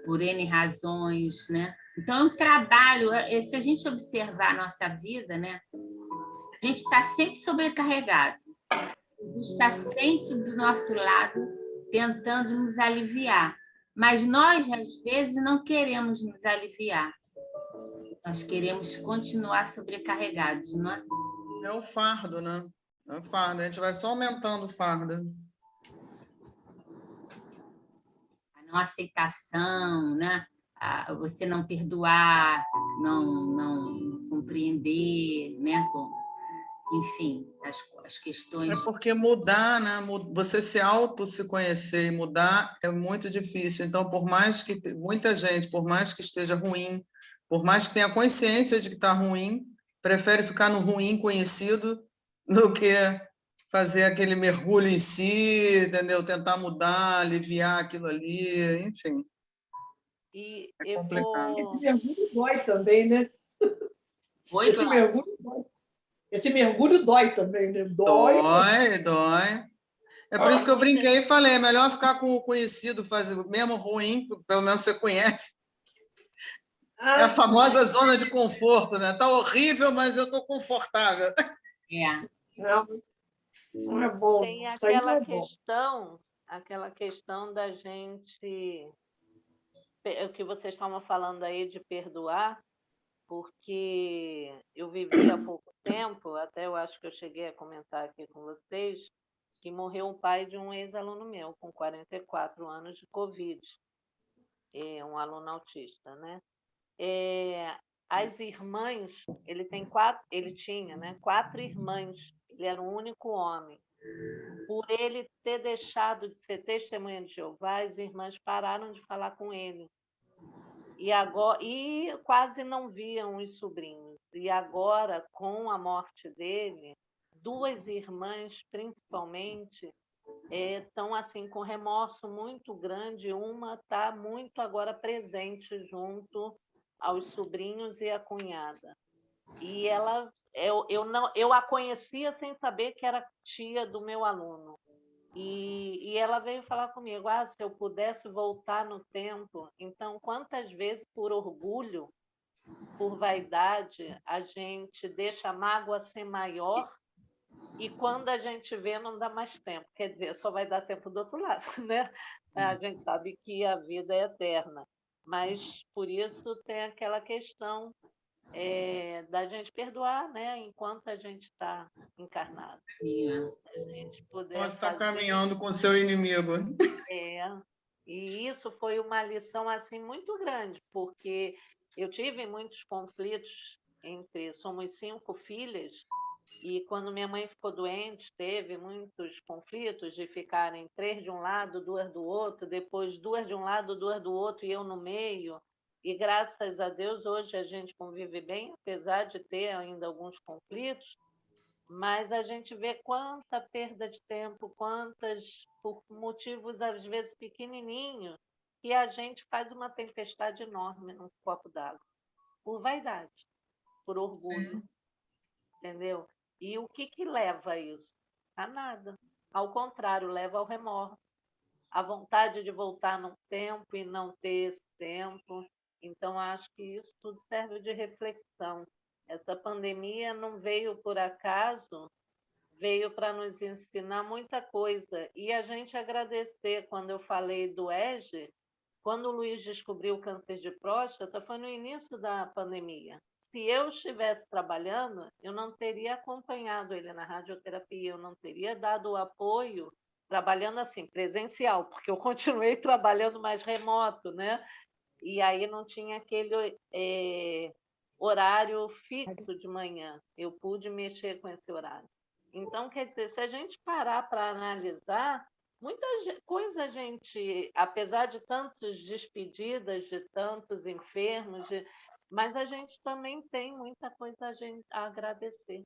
por N razões, né? Então, é um trabalho, se a gente observar a nossa vida, né? A gente está sempre sobrecarregado, Jesus está sempre do nosso lado, tentando nos aliviar. Mas nós, às vezes, não queremos nos aliviar. Nós queremos continuar sobrecarregados, não é? É o fardo, né? É o fardo. A gente vai só aumentando o fardo. A não aceitação, né? Você não perdoar, não compreender, né? Enfim, as questões. É porque mudar, né? Você se conhecer e mudar é muito difícil. Então, por mais que muita gente, por mais que esteja ruim, por mais que tenha consciência de que está ruim, prefere ficar no ruim conhecido do que fazer aquele mergulho em si, entendeu? Tentar mudar, aliviar aquilo ali, enfim. E É eu complicado. vou... Esse mergulho dói também, né? Oi, Esse mergulho dói. Esse mergulho dói também, né? Dói. Dói. É por isso que eu brinquei e falei, é melhor ficar com o conhecido, fazer mesmo ruim, pelo menos você conhece. É a famosa zona de conforto, né? Tá horrível, mas eu estou confortável. Não é bom. Tem Isso aí não é bom. aquela questão da gente, o que vocês estavam falando aí de perdoar, porque eu vivi há pouco tempo, até eu acho que eu cheguei a comentar aqui com vocês, que morreu o pai de um ex-aluno meu, com 44 anos de Covid, um aluno autista, né? As irmãs, ele tinha, né, 4 irmãs, ele era o único homem. Por ele ter deixado de ser testemunha de Jeová, as irmãs pararam de falar com ele. E quase não viam os sobrinhos. E agora, com a morte dele, 2 irmãs, principalmente, estão assim com remorso muito grande. Uma está muito agora presente junto aos sobrinhos e à cunhada. E eu a conhecia sem saber que era tia do meu aluno. E ela veio falar comigo, se eu pudesse voltar no tempo, então quantas vezes por orgulho, por vaidade, a gente deixa a mágoa ser maior e quando a gente vê não dá mais tempo, quer dizer, só vai dar tempo do outro lado, né? A gente sabe que a vida é eterna, mas por isso tem aquela questão da gente perdoar, né? Enquanto a gente está encarnado. A gente poder Pode estar fazer... caminhando com seu inimigo. E isso foi uma lição assim muito grande, porque eu tive muitos conflitos somos 5 filhas, e quando minha mãe ficou doente, teve muitos conflitos de ficarem 3 de um lado, 2 do outro, depois 2 de um lado, 2 do outro e eu no meio. E graças a Deus hoje a gente convive bem, apesar de ter ainda alguns conflitos, mas a gente vê quanta perda de tempo, por motivos às vezes pequenininhos, que a gente faz uma tempestade enorme num copo d'água, por vaidade, por orgulho, entendeu? E o que leva a isso? A nada. Ao contrário, leva ao remorso, a vontade de voltar num tempo e não ter esse tempo. Então, acho que isso tudo serve de reflexão. Essa pandemia não veio por acaso, veio para nos ensinar muita coisa. E a gente agradecer, quando eu falei do EGE, quando o Luiz descobriu o câncer de próstata, foi no início da pandemia. Se eu estivesse trabalhando, eu não teria acompanhado ele na radioterapia, eu não teria dado o apoio, trabalhando assim, presencial, porque eu continuei trabalhando mais remoto, né? E aí não tinha aquele horário fixo de manhã. Eu pude mexer com esse horário. Então, quer dizer, se a gente parar para analisar, muita coisa a gente, apesar de tantas despedidas, de tantos enfermos, mas a gente também tem muita coisa a agradecer.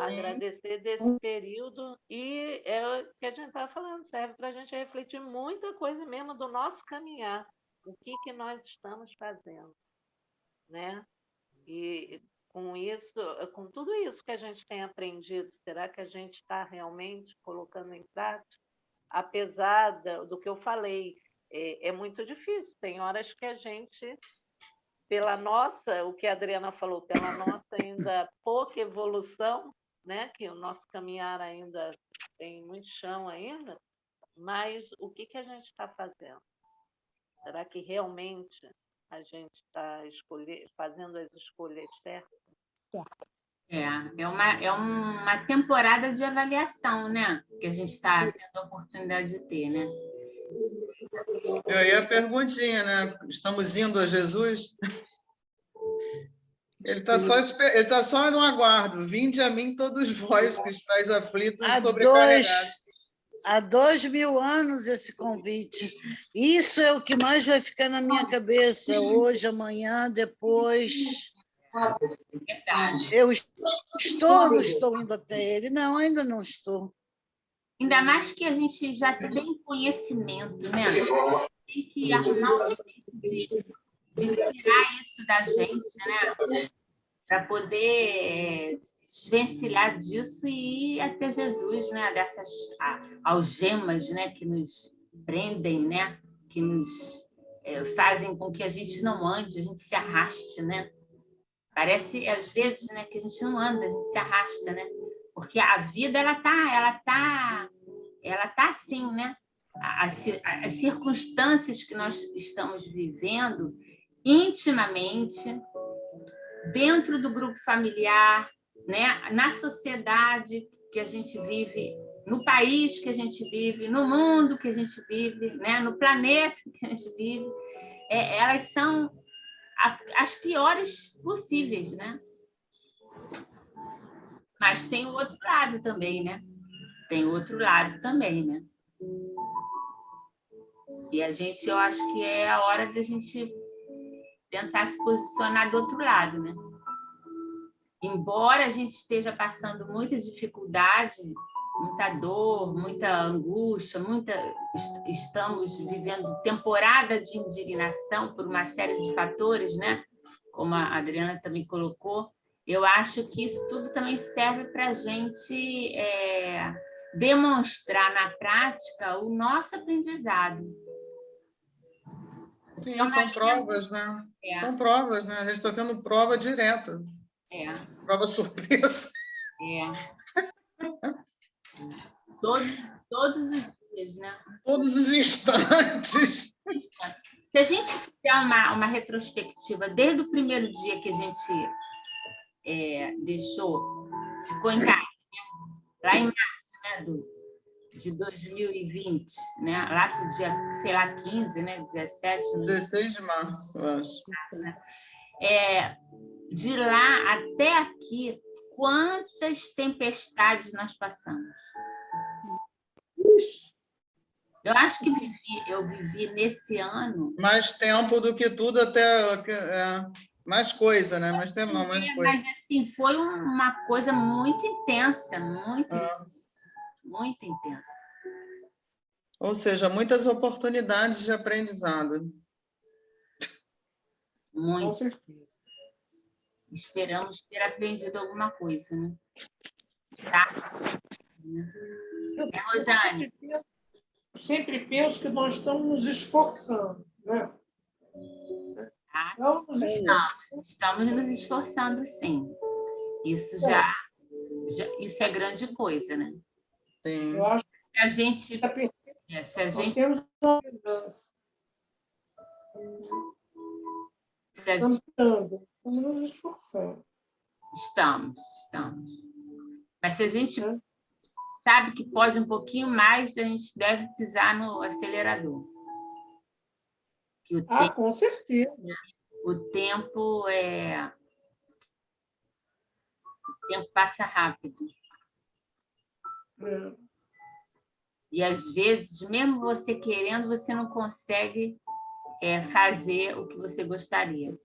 Agradecer desse período, e é o que a gente está falando, serve para a gente refletir muita coisa mesmo do nosso caminhar, o que nós estamos fazendo, né? E com isso, com tudo isso que a gente tem aprendido, será que a gente está realmente colocando em prática? Apesar do que eu falei, é muito difícil, tem horas que a gente, pela nossa, o que a Adriana falou, pela nossa ainda pouca evolução, né, que o nosso caminhar ainda tem muito chão ainda, mas o que a gente está fazendo? Será que realmente a gente está fazendo as escolhas certas? É uma temporada de avaliação, né? Que a gente está tendo a oportunidade de ter, né? E aí a perguntinha, né? Estamos indo a Jesus? Ele está só no aguardo. Vinde a mim todos vós que estáis aflitos e sobrecarregados. Há 2000 anos esse convite. Isso é o que mais vai ficar na minha cabeça hoje, amanhã, depois. Eu estou ou não estou indo até ele? Não, ainda não estou. Ainda mais que a gente já tem conhecimento, né? Tem que arrumar um jeito de tirar isso da gente, né? Para poder se desvencilhar disso e ir até Jesus, né? Dessas algemas, né? Que nos prendem, né? Que nos fazem com que a gente não ande, a gente se arraste, né? Parece, às vezes, né, que a gente não anda, a gente se arrasta, né? Porque a vida, ela tá assim, né? As circunstâncias que nós estamos vivendo intimamente, dentro do grupo familiar, né? Na sociedade que a gente vive, no país que a gente vive, no mundo que a gente vive, né? No planeta que a gente vive, elas são as piores possíveis, né? Mas tem o outro lado também, né? Tem o outro lado também, né? E eu acho que é a hora da gente tentar se posicionar do outro lado, né? Embora a gente esteja passando muita dificuldade, muita dor, muita angústia, estamos vivendo temporada de indignação por uma série de fatores, né? Como a Adriana também colocou, eu acho que isso tudo também serve para a gente demonstrar na prática o nosso aprendizado. Sim, são provas, né? São provas, né? A gente está tendo prova direta. Prova surpresa. Todos os dias, né? Todos os instantes. Se a gente fizer uma retrospectiva desde o primeiro dia que a gente ficou em casa, né? Lá em março, né, de 2020, né? Lá para o dia, sei lá, 15, né? 17. 16 de março, eu acho. De lá até aqui, quantas tempestades nós passamos? Eu acho que eu vivi nesse ano... Mais tempo do que tudo, até... mais coisa, né? Mais tempo, não, mais coisa. Mas, assim, foi uma coisa muito intensa, muito intensa. Ou seja, muitas oportunidades de aprendizado. Muito. Com certeza. Esperamos ter aprendido alguma coisa, né? Tá? É, Rosane? Sempre penso que nós estamos nos esforçando, né? Tá? Estamos nos esforçando. Estamos nos esforçando, sim. Isso isso é grande coisa, né? Sim. Eu acho Se a gente, se a nós gente, temos uma mudança. se a Estamos estamos nos esforçando. estamos. Mas se a gente sabe que pode um pouquinho mais, a gente deve pisar no acelerador. Que Com certeza. o tempo passa rápido. E às vezes, mesmo você querendo, você não consegue fazer o que você gostaria.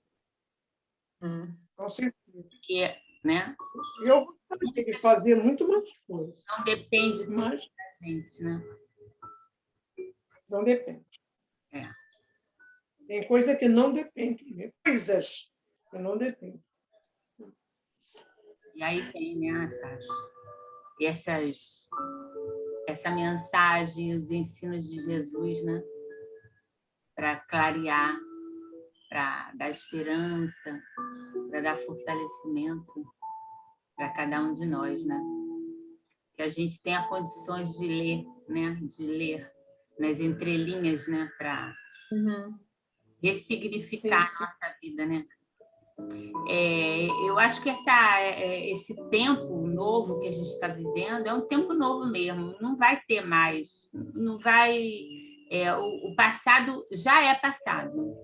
Com certeza. Porque, né? Eu gostaria de fazer muito mais coisas. Não depende Mas da gente, né? não depende. É. Tem coisa que não depende. Coisas que não dependem. E aí tem, né, essa mensagem, os ensinos de Jesus, né? Para clarear, para dar esperança, para dar fortalecimento para cada um de nós, né? Que a gente tenha condições de ler, né? De ler nas entrelinhas, né? Para ressignificar a nossa vida, né? Eu acho que esse tempo novo que a gente está vivendo é um tempo novo mesmo. Não vai ter mais, não vai. O passado já é passado.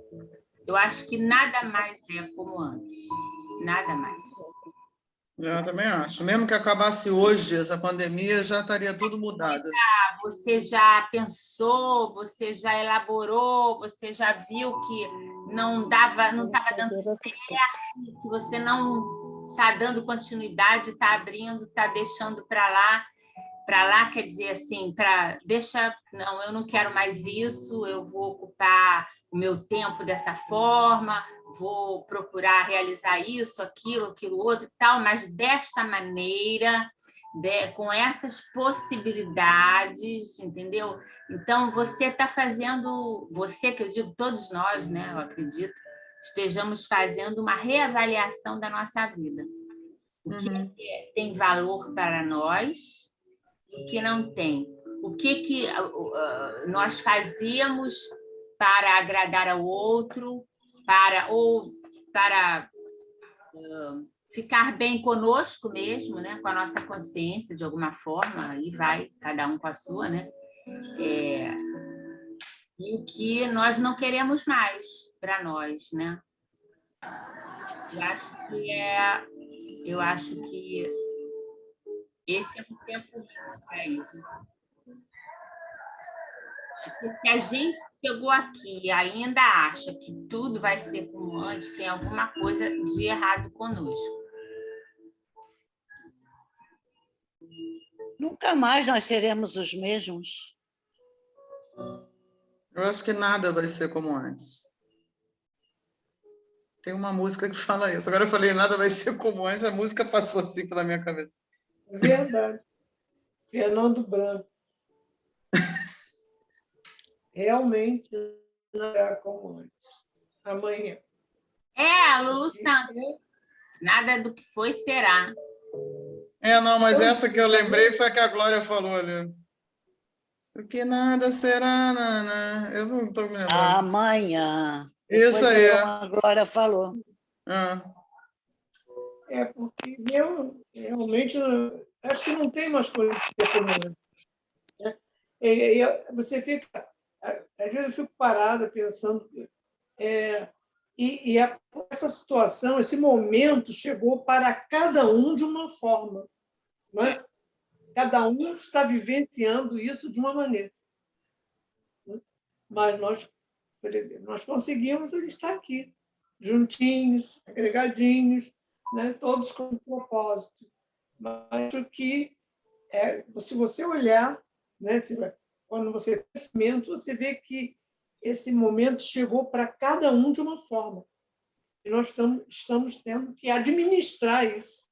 Eu acho que nada mais é como antes, nada mais. Eu também acho. Mesmo que acabasse hoje essa pandemia, já estaria tudo mudado. Você já pensou, você já elaborou, você já viu que não estava dando certo, que você não está dando continuidade, está abrindo, está deixando para lá, quer dizer assim, não, eu não quero mais isso, eu vou ocupar o meu tempo dessa forma, vou procurar realizar isso, aquilo outro e tal, mas desta maneira, com essas possibilidades, entendeu? Então, você está fazendo, você, que eu digo todos nós, né, eu acredito, estejamos fazendo uma reavaliação da nossa vida. O que tem valor para nós, o que não tem. O que nós fazíamos para agradar ao outro, para ficar bem conosco mesmo, né? Com a nossa consciência, de alguma forma, aí vai, cada um com a sua, né? E o que nós não queremos mais para nós, né? Eu acho que esse é um tempo para isso. Porque a gente chegou aqui e ainda acha que tudo vai ser como antes, tem alguma coisa de errado conosco. Nunca mais nós seremos os mesmos. Eu acho que nada vai ser como antes. Tem uma música que fala isso. Agora eu falei, nada vai ser como antes, a música passou assim pela minha cabeça. É verdade. Fernando Branco. Realmente não será como antes. Amanhã. Lulu Santos. Nada do que foi será. Não, mas essa que eu lembrei foi a que a Glória falou ali. Porque nada será, Nana. Eu não estou me lembrando. Amanhã. Isso aí. A Glória falou. Porque eu realmente acho que não tem mais coisa que ser como antes. Você fica... Às vezes eu fico parada pensando... essa situação, esse momento chegou para cada um de uma forma. Não é? Cada um está vivenciando isso de uma maneira. Mas nós, por exemplo, nós conseguimos estar aqui, juntinhos, agregadinhos, né? Todos com um propósito. Mas acho que, se você olhar, né? Quando você tem conhecimento, você vê que esse momento chegou para cada um de uma forma. E nós estamos tendo que administrar isso.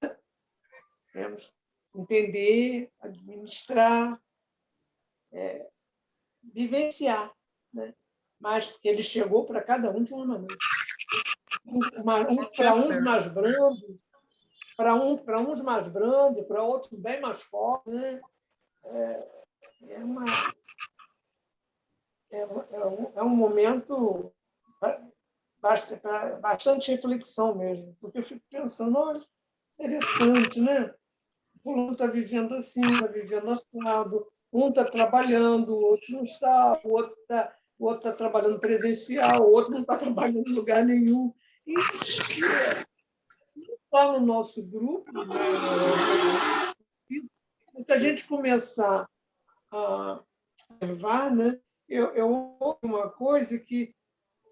temos que entender, administrar, vivenciar, né? Mas ele chegou para cada um de uma maneira. Para uns mais brandos, para uns mais brandos, para outros bem mais fortes, né? É um momento bastante reflexão mesmo, porque eu fico pensando, olha, interessante, né? O fulano está vivendo assim, está vivendo assado, um está trabalhando, o outro não está, o outro tá trabalhando presencial, o outro não está trabalhando em lugar nenhum. E lá no nosso grupo, né, se a gente começar a observar, né, eu ouvi uma coisa que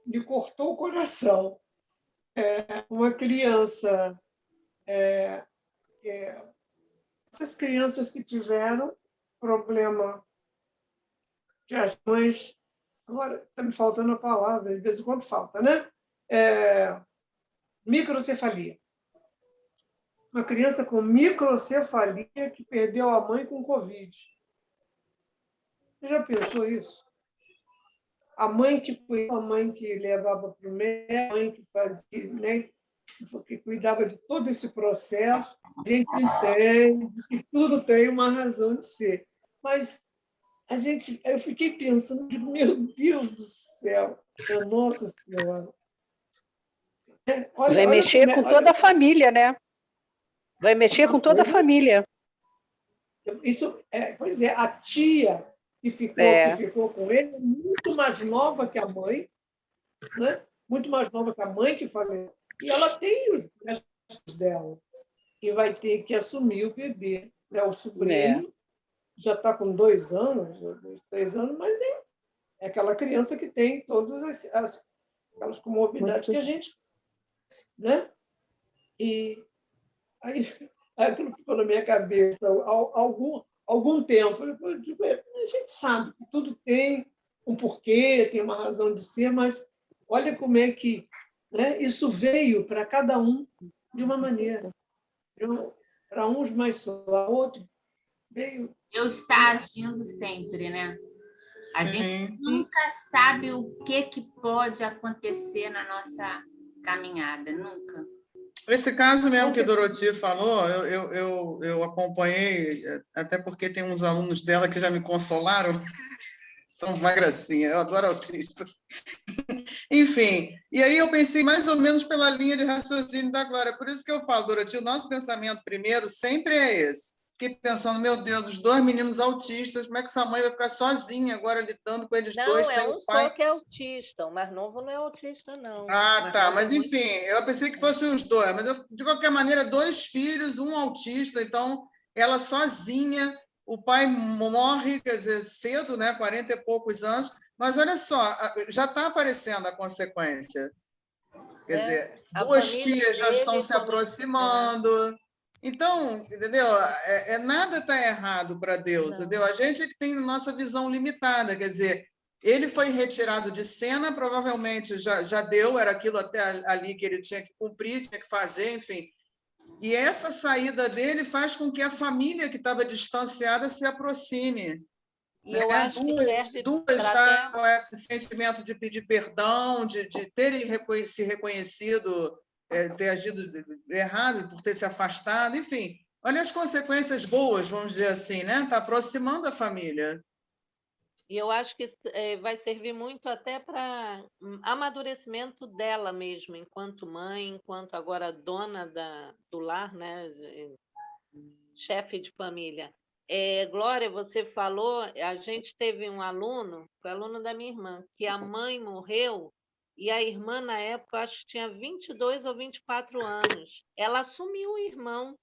me cortou o coração. Uma criança, essas crianças que tiveram problema, que as mães, agora está me faltando a palavra, de vez em quando falta, né? Microcefalia. Uma criança com microcefalia que perdeu a mãe com Covid. Você já pensou isso? A mãe que cuidava, a mãe que levava para o médico, a mãe que fazia, né? Que cuidava de todo esse processo. A gente entende que tudo tem uma razão de ser. Mas eu fiquei pensando, digo, meu Deus do céu, nossa Senhora. Vai mexer com toda a família, né? Vai mexer com toda a família. Isso, pois é, a tia que ficou com ele é muito mais nova que a mãe, né? Muito mais nova que a mãe que faleceu. E ela tem os restos dela. E vai ter que assumir o bebê. Né? O sobrinho já está com 2 anos, 3 anos, mas é aquela criança que tem todas aquelas comorbidades que a gente... Né? E aí aquilo ficou na minha cabeça algum tempo. Eu digo, a gente sabe que tudo tem um porquê, tem uma razão de ser, mas olha como é que, né, isso veio para cada um de uma maneira. Para uns mais só, outro veio... Deus está agindo sempre, né? A gente nunca sabe o que pode acontecer na nossa caminhada, nunca. Esse caso mesmo que a Doroti falou, eu acompanhei, até porque tem uns alunos dela que já me consolaram, são uma gracinha, eu adoro autista. Enfim, e aí eu pensei mais ou menos pela linha de raciocínio da Glória, por isso que eu falo, Doroti, o nosso pensamento primeiro sempre é esse. Fiquei pensando, meu Deus, os 2 meninos autistas, como é que essa mãe vai ficar sozinha agora lidando com eles dois sem o pai? Não, é um só que é autista, o mais novo não é autista, não. Ah, tá, mas enfim, eu pensei que fossem os 2, mas de qualquer maneira, 2 filhos, um autista, então ela sozinha, o pai morre, quer dizer, cedo, né, 40 e poucos anos, mas olha só, já está aparecendo a consequência. Quer dizer, 2 tias já estão se aproximando. Então, entendeu? Nada está errado para Deus, entendeu? A gente é que tem nossa visão limitada, quer dizer, ele foi retirado de cena, provavelmente já deu, era aquilo até ali que ele tinha que cumprir, tinha que fazer, enfim. E essa saída dele faz com que a família que estava distanciada se aproxime. E eu acho que duas já com esse sentimento de pedir perdão, de terem se reconhecido, ter agido errado por ter se afastado, enfim. Olha as consequências boas, vamos dizer assim, né? Está aproximando a família. E eu acho que vai servir muito até para amadurecimento dela mesma, enquanto mãe, enquanto agora dona do lar, né? Chefe de família. Glória, você falou, a gente teve um aluno, foi aluno da minha irmã, que a mãe morreu e a irmã, na época, acho que tinha 22 ou 24 anos. Ela assumiu o irmão.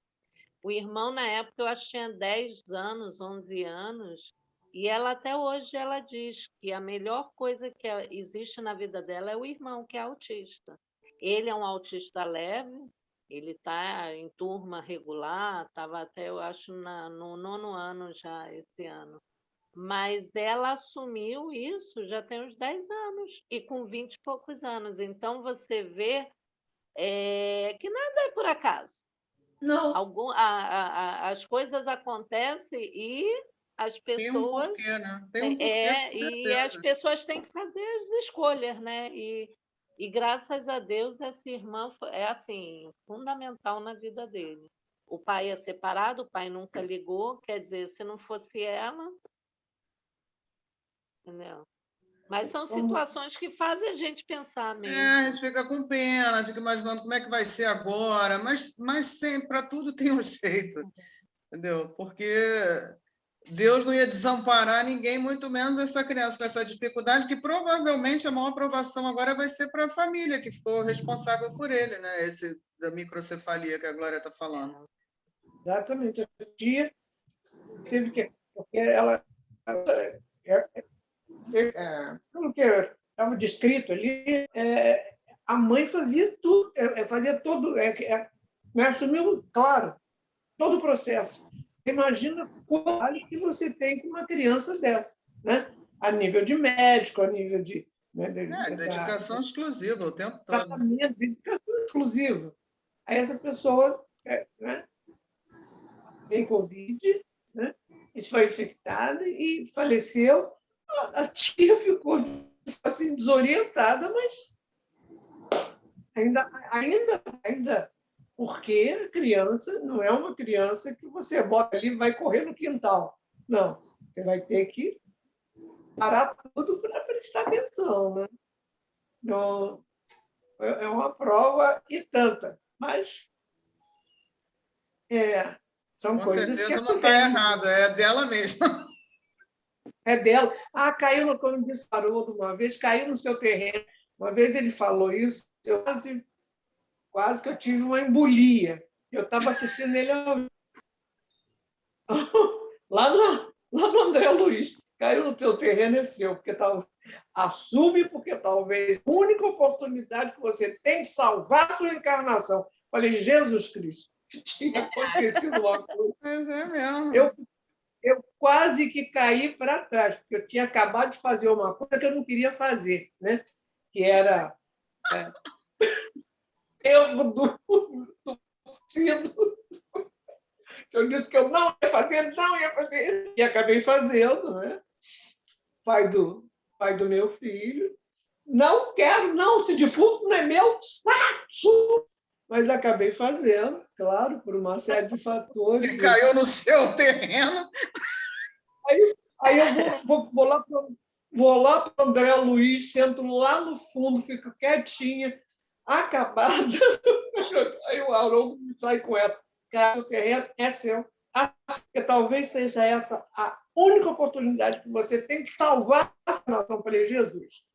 O irmão, na época, eu acho que tinha 10 anos, 11 anos. E ela, até hoje, ela diz que a melhor coisa que existe na vida dela é o irmão, que é autista. Ele é um autista leve, ele está em turma regular, estava até, eu acho, no 9º ano já esse ano. Mas ela assumiu isso já tem uns 10 anos, e com 20 e poucos anos. Então, você vê que nada é por acaso. Não, As coisas acontecem e as Tem um pessoas porquê, né? Tem um porquê, com e as certeza. pessoas têm que fazer as escolhas, né? E graças a Deus essa irmã é assim fundamental na vida dele. O pai é separado, o pai nunca ligou, quer dizer, se não fosse ela, entendeu? Mas são situações que fazem a gente pensar A mesmo. gente fica com pena, fica imaginando como é que vai ser agora, mas sempre, para tudo tem um jeito, entendeu? Porque Deus não ia desamparar ninguém, muito menos essa criança com essa dificuldade, que provavelmente a maior provação agora vai ser para a família que ficou responsável por ele, né? Esse da microcefalia que a Glória está falando. exatamente. A tia teve que... Porque ela... Pelo que estava descrito ali, a mãe fazia tudo, fazia todo... assumiu, claro, todo o processo. Imagina o trabalho que você tem com uma criança dessa, né? A nível de médico, a nível de... Né, Dedicação exclusiva o tempo todo. tratamento, dedicação exclusiva. Aí essa pessoa né, tem Covid, né? Isso foi infectada e faleceu. A tia ficou assim, desorientada, mas ainda porque a criança não é uma criança que você bota ali e vai correr no quintal. Não, você vai ter que parar tudo para prestar atenção. Né? Então, é uma prova e tanta, mas são Com coisas que certeza não está acontecem. errado, é dela mesma. É dela. Caiu, como disse Haroldo uma vez, caiu no seu terreno. Uma vez ele falou isso, eu quase que eu tive uma embolia. Eu estava assistindo ele lá no André Luiz. Caiu no teu terreno é seu, porque assume, porque talvez a única oportunidade que você tem de salvar a sua encarnação. Falei, Jesus Cristo, tinha acontecido uma coisa. Mas é mesmo. Eu quase que caí para trás, porque eu tinha acabado de fazer uma coisa que eu não queria fazer, né? Que era erro do sido. Eu disse que eu não ia fazer, e acabei fazendo, né? Pai do meu filho. Não quero, não, se defunto não é meu, mas acabei fazendo, claro, por uma série de fatores. Que caiu no seu terreno. Aí eu vou lá para o André Luiz, sento lá no fundo, fico quietinha, acabada. Aí o Haroldo sai com essa. Cara, o terreno é seu. Acho que talvez seja essa a única oportunidade que você tem de salvar a nação. Falei, Jesus,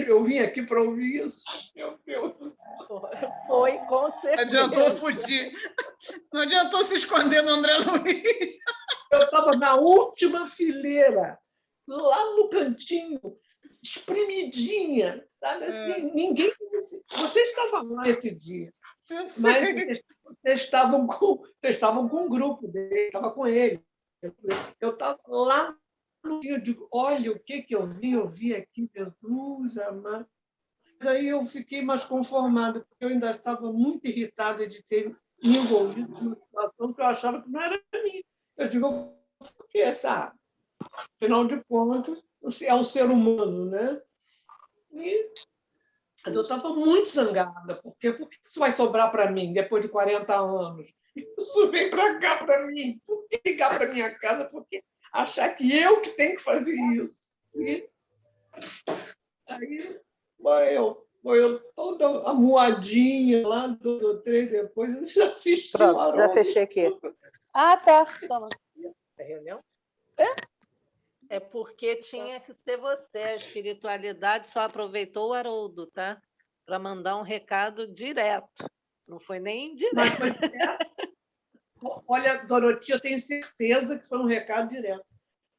eu vim aqui para ouvir isso. Meu Deus. Foi, com Não certeza. adiantou fugir. Não adiantou se esconder no André Luiz. Eu estava na última fileira, lá no cantinho, espremidinha, sabe assim, ninguém... Você estava lá nesse dia, mas vocês estavam com um grupo dele, estava com ele. Eu estava lá no dia, eu digo, olha o que eu vi aqui, Jesus amado. Aí eu fiquei mais conformada, porque eu ainda estava muito irritada de ter me envolvido numa situação que eu achava que não era minha. Eu digo, por que essa? Afinal de contas, é um ser humano, né? E eu estava muito zangada, porque por que isso vai sobrar para mim depois de 40 anos? Isso vem para cá para mim. Por que ligar para minha casa? Porque achar que eu que tenho que fazer isso. E aí, eu toda amuadinha lá, 2 ou 3 depois, eu já assisti o Pronto, já Haroldo. fechei aqui. Ah, tá. Toma. Reunião? É porque tinha que ser você. A espiritualidade só aproveitou o Haroldo, tá? Para mandar um recado direto. Não foi nem Mas indireto. foi, olha, Doroti, eu tenho certeza que foi um recado direto,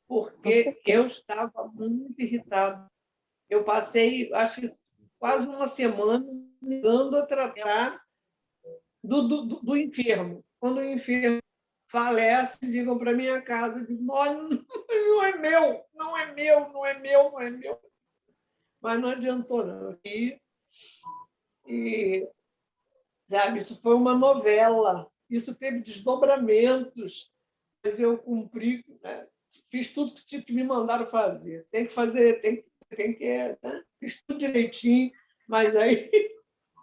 porque eu estava muito irritada. Eu passei, acho que quase uma semana ligando a tratar do enfermo. Quando o enfermo falece, ligam para minha casa, eu digo, não é meu, não é meu, não é meu, não é meu. Mas não adiantou, não. E sabe, isso foi uma novela. isso teve desdobramentos, mas eu cumpri, né? Fiz tudo que me mandaram fazer. Tem que fazer, tem que, né? Fiz tudo direitinho, mas aí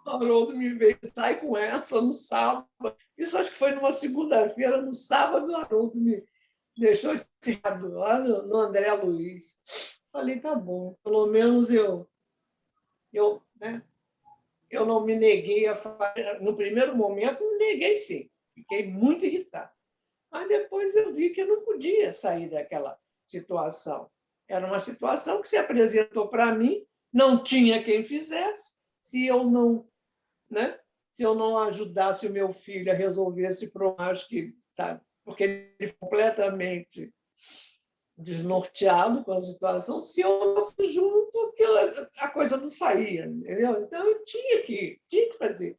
o Haroldo me veio, sai com essa no sábado. Isso acho que foi numa segunda-feira, no sábado o Haroldo me deixou esse recado lá no André Luiz. Falei, tá bom, pelo menos né, eu não me neguei a fazer. No primeiro momento, me neguei sim, fiquei muito irritado. Mas depois eu vi que eu não podia sair daquela situação. Era uma situação que se apresentou para mim, não tinha quem fizesse, se eu não, né, se eu não ajudasse o meu filho a resolver esse problema, acho que, sabe, porque ele foi completamente desnorteado com a situação, se eu fosse junto, a coisa não saía, entendeu? Então eu tinha que fazer.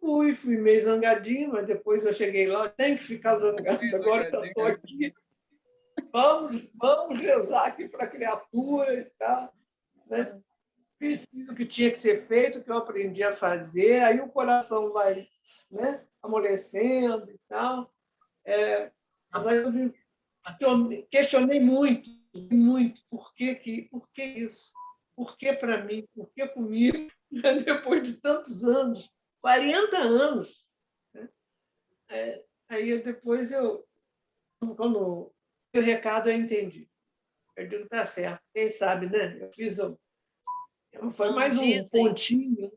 Fui meio zangadinho, mas depois eu cheguei lá, tem que ficar zangado, agora eu estou aqui. Vamos rezar aqui para a criatura e tal. Né? Fiz o que tinha que ser feito, que eu aprendi a fazer, aí o coração vai, né, amolecendo e tal. Mas aí eu questionei muito, por que isso? Por que para mim? Por que comigo? Depois de tantos anos, 40 anos. Né? Aí depois, quando o recado eu entendi. Eu digo, tá certo, quem sabe, né? Eu fiz, foi mais um pontinho.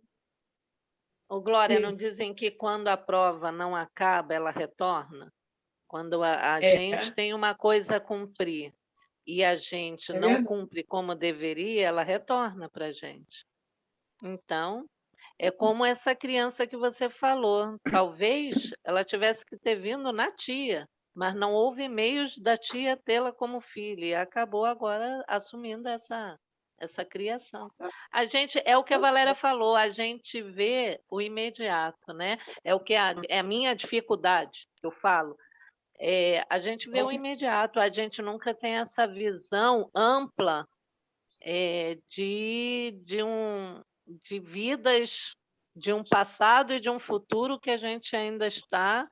Glória, Sim. não dizem que quando a prova não acaba, ela retorna? Quando a gente tem uma coisa a cumprir e a gente não verdade. cumpre como deveria, ela retorna para a gente. Então, é como essa criança que você falou. Talvez ela tivesse que ter vindo na tia, mas não houve meios da tia tê-la como filha e acabou agora assumindo essa criação. A gente, é o que a Valéria falou, a gente vê o imediato, né? É o que é a minha dificuldade, que eu falo. A gente vê o imediato, a gente nunca tem essa visão ampla de vidas, de um passado e de um futuro que a gente ainda está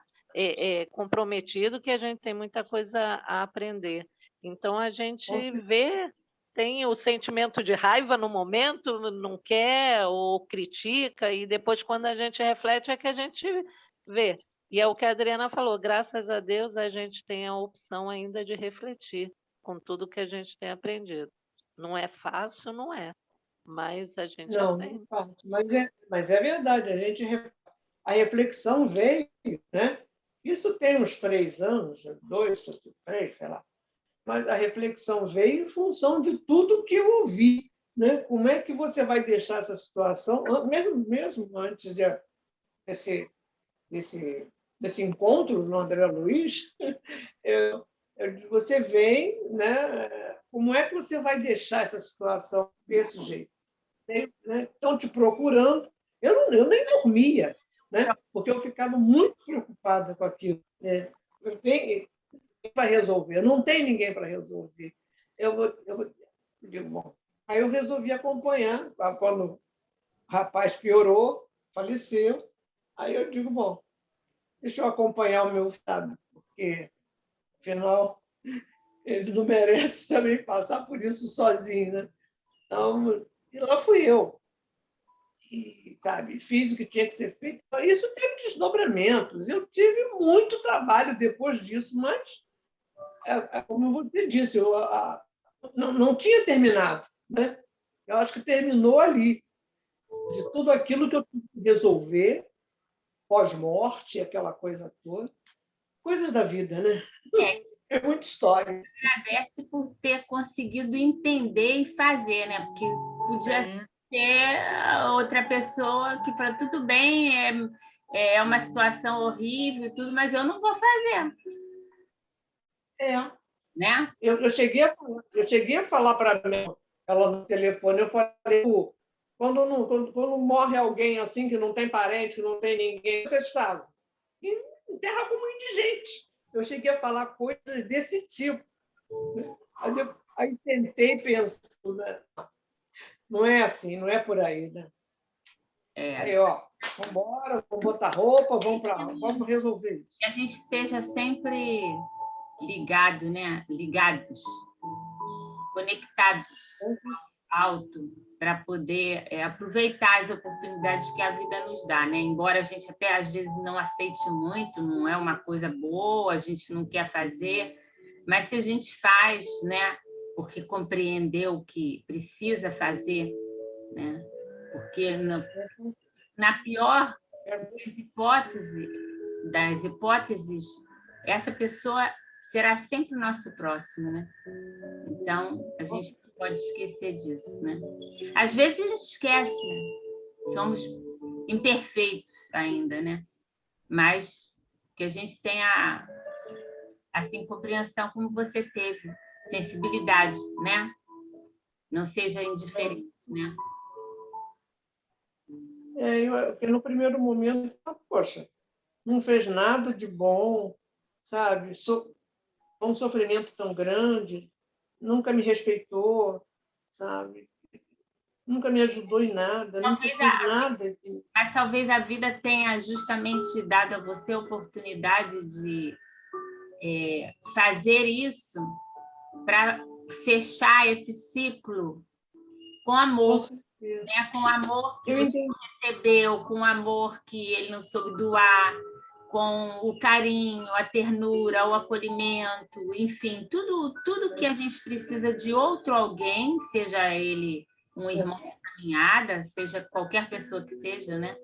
comprometido, que a gente tem muita coisa a aprender. Então, a gente vê, tem o sentimento de raiva no momento, não quer ou critica, e depois, quando a gente reflete, é que a gente vê. E é o que a Adriana falou, graças a Deus a gente tem a opção ainda de refletir com tudo que a gente tem aprendido. Não é fácil, não é, mas a gente Não, aprende. não faz. Mas é verdade, a reflexão veio, né? Isso tem uns 3 anos, 2, 3, sei lá. Mas a reflexão veio em função de tudo que eu ouvi. Né? Como é que você vai deixar essa situação, mesmo antes desse encontro no André Luiz, você vem, né? Como é que você vai deixar essa situação desse jeito? Estão te procurando. Eu nem dormia, né? Porque eu ficava muito preocupada com aquilo. Eu tenho para resolver, não tem ninguém para resolver. Eu digo, bom. Aí eu resolvi acompanhar, quando o rapaz piorou, faleceu. Aí eu digo, bom, deixa eu acompanhar o meu estado, porque, afinal, ele não merece também passar por isso sozinho, né? Então, e lá fui eu. E, sabe, fiz o que tinha que ser feito. Isso teve desdobramentos. Eu tive muito trabalho depois disso, mas, como você disse, não tinha terminado. Né? Eu acho que terminou ali, de tudo aquilo que eu tive que resolver, pós-morte, aquela coisa toda. Coisas da vida, né? É muita história. Agradece por ter conseguido entender e fazer, né? Porque podia ter outra pessoa que fala, tudo bem, é uma situação horrível e tudo, mas eu não vou fazer. Né? Eu cheguei a falar para ela no telefone, eu falei, quando morre alguém assim, que não tem parente, que não tem ninguém, vocês fazem? Enterra como indigente. Eu cheguei a falar coisas desse tipo. Aí tentei pensar, né? Não é assim, não é por aí, né? Aí, ó, vamos embora, vamos botar roupa, vamos resolver isso. Que a gente esteja sempre ligado, né? Ligados, conectados alto, para poder aproveitar as oportunidades que a vida nos dá, né? Embora a gente até às vezes não aceite muito, não é uma coisa boa, a gente não quer fazer, mas se a gente faz, né? Porque compreendeu que precisa fazer, né? Porque na pior das hipóteses, essa pessoa será sempre o nosso próximo, né? Então, a gente não pode esquecer disso, né? Às vezes a gente esquece, né? Somos imperfeitos ainda, né? Mas que a gente tenha, assim, compreensão como você teve, sensibilidade, né? Não seja indiferente, né? Porque no primeiro momento, poxa, não fez nada de bom, sabe? Um sofrimento tão grande, nunca me respeitou, sabe? Nunca me ajudou em nada, nunca fiz nada. Mas talvez a vida tenha justamente dado a você a oportunidade de fazer isso para fechar esse ciclo com amor, né? Com o amor que você recebeu, com o amor que ele não soube doar, com o carinho, a ternura, o acolhimento, enfim, tudo que a gente precisa de outro alguém, seja ele um irmão de caminhada, seja qualquer pessoa que seja, né?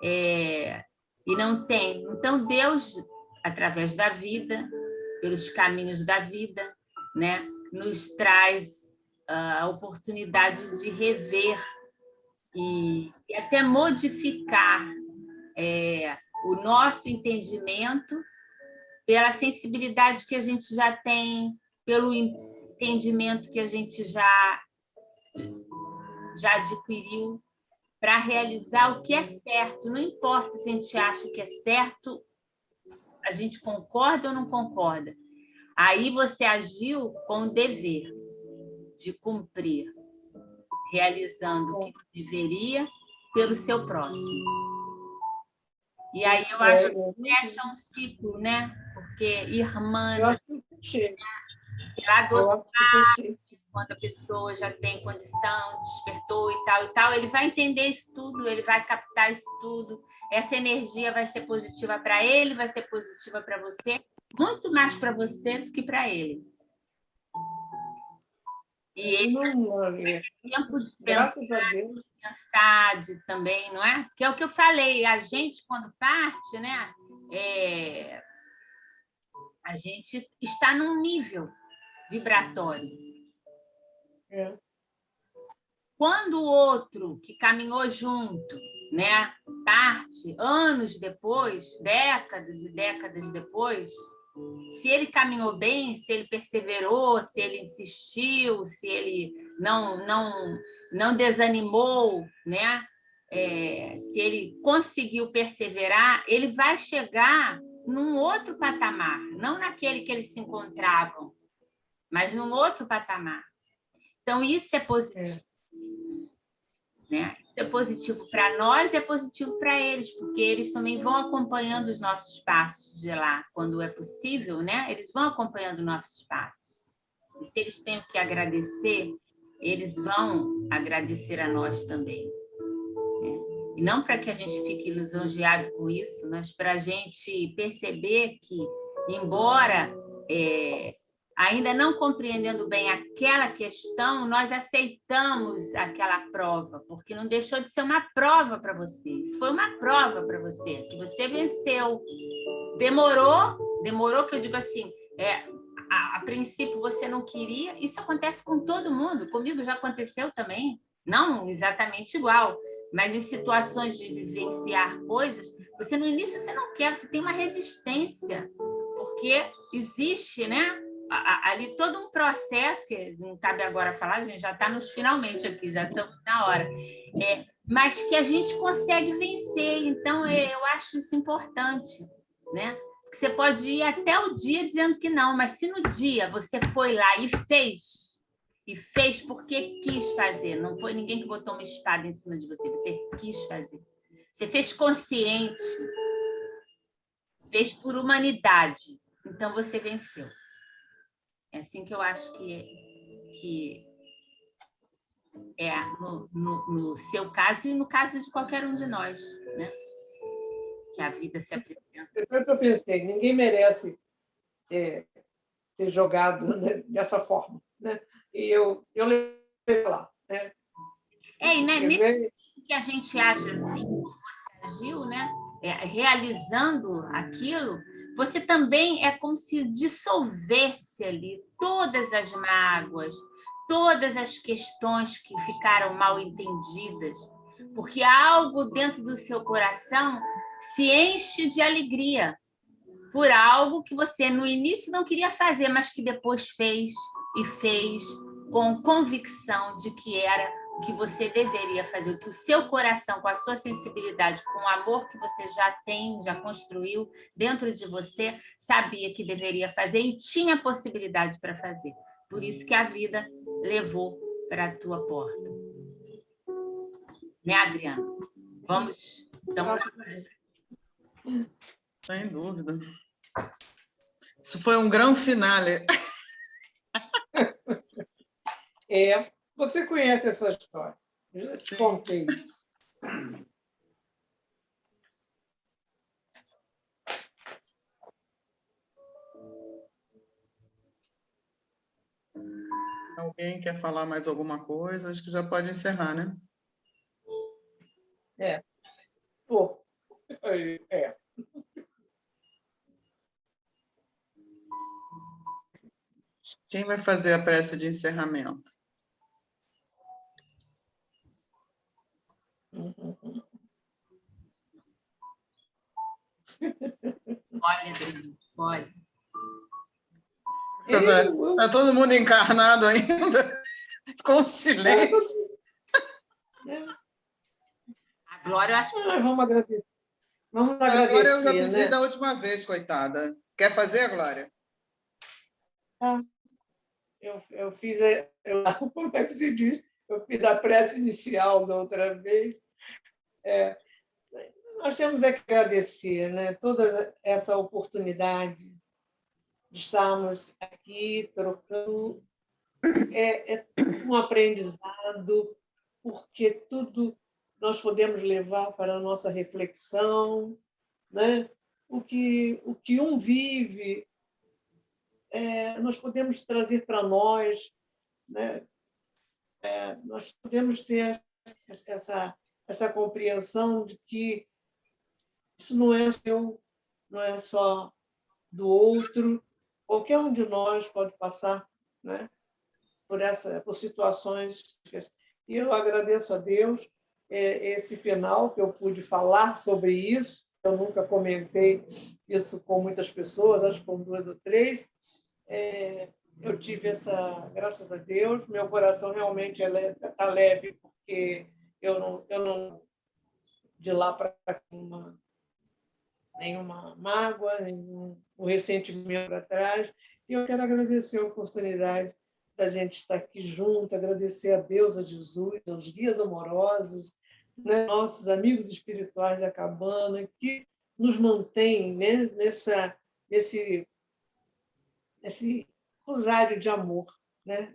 E não tem. Então, Deus, através da vida, pelos caminhos da vida, né, nos traz a oportunidade de rever e até modificar o nosso entendimento pela sensibilidade que a gente já tem, pelo entendimento que a gente já adquiriu para realizar o que é certo. Não importa se a gente acha que é certo, a gente concorda ou não concorda. Aí você agiu com o dever de cumprir, realizando o que deveria pelo seu próximo. E aí eu acho que fecha um ciclo, né? Porque irmã, lá do outro lado, quando a pessoa já tem condição, despertou e tal, ele vai entender isso tudo, ele vai captar isso tudo. Essa energia vai ser positiva para ele, vai ser positiva para você, muito mais para você do que para ele. E ele tem tempo de pensar também, não é? Porque é o que eu falei, a gente, quando parte, né? A gente está num nível vibratório. Quando o outro que caminhou junto, né, parte anos depois, décadas e décadas depois, se ele caminhou bem, se ele perseverou, se ele insistiu, se ele não desanimou, né, se ele conseguiu perseverar, ele vai chegar num outro patamar, não naquele que eles se encontravam, mas num outro patamar. Então, isso é positivo. Né? Isso é positivo para nós e é positivo para eles, porque eles também vão acompanhando os nossos passos de lá, quando é possível, né? Eles vão acompanhando nossos passos. E se eles têm o que agradecer, eles vão agradecer a nós também. Né? E não para que a gente fique lisonjeado com isso, mas para a gente perceber que, embora ainda não compreendendo bem aquela questão, nós aceitamos aquela prova, porque não deixou de ser uma prova para você. Isso foi uma prova para você, que você venceu. Demorou que eu digo assim, a princípio você não queria, isso acontece com todo mundo, comigo já aconteceu também, não exatamente igual, mas em situações de vivenciar coisas, você no início você não quer, você tem uma resistência, porque existe, né? Ali todo um processo, que não cabe agora falar, a gente já está nos finalmente aqui, já estamos na hora, mas que a gente consegue vencer. Então, eu acho isso importante, né? Porque você pode ir até o dia dizendo que não, mas se no dia você foi lá e fez, e fez porque quis fazer. Não foi ninguém que botou uma espada em cima de você, você quis fazer. Você fez consciente, fez por humanidade. Então, você venceu. É assim que eu acho que é no seu caso e no caso de qualquer um de nós, né? Que a vida se apresenta. Depois que eu pensei, ninguém merece ser jogado, né, dessa forma, né? E eu levei lá, né? E nesse que a gente age assim, como você agiu, né? Realizando aquilo, você também é como se dissolvesse ali todas as mágoas, todas as questões que ficaram mal entendidas, porque algo dentro do seu coração se enche de alegria por algo que você no início não queria fazer, mas que depois fez e fez com convicção de que era o que você deveria fazer, o que o seu coração, com a sua sensibilidade, com o amor que você já tem, já construiu dentro de você, sabia que deveria fazer e tinha possibilidade para fazer. Por isso que a vida levou para a tua porta. Né, Adriana? Vamos. Sem dúvida. Isso foi um grande finale. Você conhece essa história. Eu já te contei isso. Alguém quer falar mais alguma coisa? Acho que já pode encerrar, né? Quem vai fazer a prece de encerramento? Olha, olha. Está todo mundo encarnado ainda, com silêncio. A Glória, eu acho que... Vamos agradecer. Vamos agradecer, a Glória eu já pedi, né? da última vez, coitada. Quer fazer, Glória? Eu fiz, como é que se diz? Eu fiz a prece inicial da outra vez. Nós temos que agradecer, né, toda essa oportunidade de estarmos aqui trocando. É um aprendizado, porque tudo nós podemos levar para a nossa reflexão, né? O que um vive, nós podemos trazer para nós, né? Nós podemos ter essa compreensão de que isso não é seu, não é só do outro. Qualquer um de nós pode passar, né, por situações. E eu agradeço a Deus esse final que eu pude falar sobre isso. Eu nunca comentei isso com muitas pessoas, acho que com 2 ou 3. Eu tive graças a Deus, meu coração realmente está leve, porque eu não de lá para cá nenhuma mágoa, nenhum ressentimento para trás. E eu quero agradecer a oportunidade da gente estar aqui junto, agradecer a Deus, a Jesus, aos guias amorosos, né, nossos amigos espirituais da cabana, que nos mantêm, né, nesse rosário de amor. Né?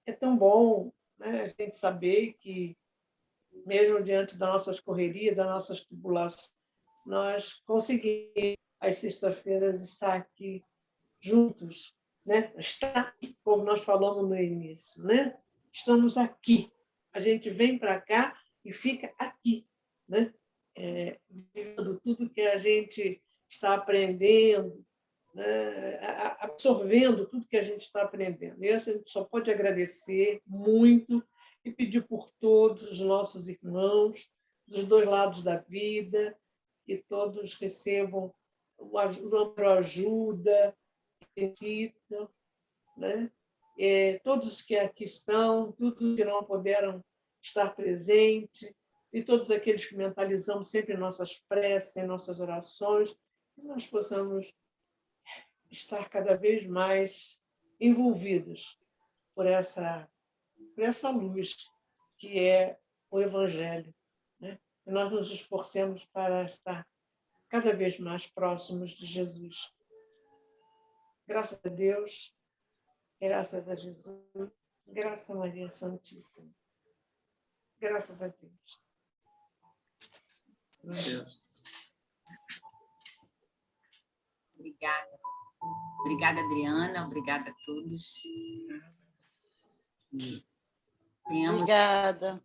É tão bom, né, a gente saber que, mesmo diante das nossas correrias, das nossas tribulações, nós conseguimos, às sextas-feiras, estar aqui juntos, né? Estar, como nós falamos no início, né? Estamos aqui. A gente vem para cá e fica aqui, né? Vivendo tudo que a gente está aprendendo, né? Absorvendo tudo que a gente está aprendendo. E a gente só pode agradecer muito e pedir por todos os nossos irmãos dos 2 lados da vida, que todos recebam a ajuda que necessitam, né? Todos os que aqui estão, todos que não puderam estar presentes, e todos aqueles que mentalizamos sempre em nossas preces, em nossas orações, que nós possamos estar cada vez mais envolvidos por essa luz que é o Evangelho, né? E nós nos esforcemos para estar cada vez mais próximos de Jesus. Graças a Deus, graças a Jesus, graças a Maria Santíssima. Graças a Deus. Obrigada. Obrigada, Adriana. Obrigada a todos. Obrigada.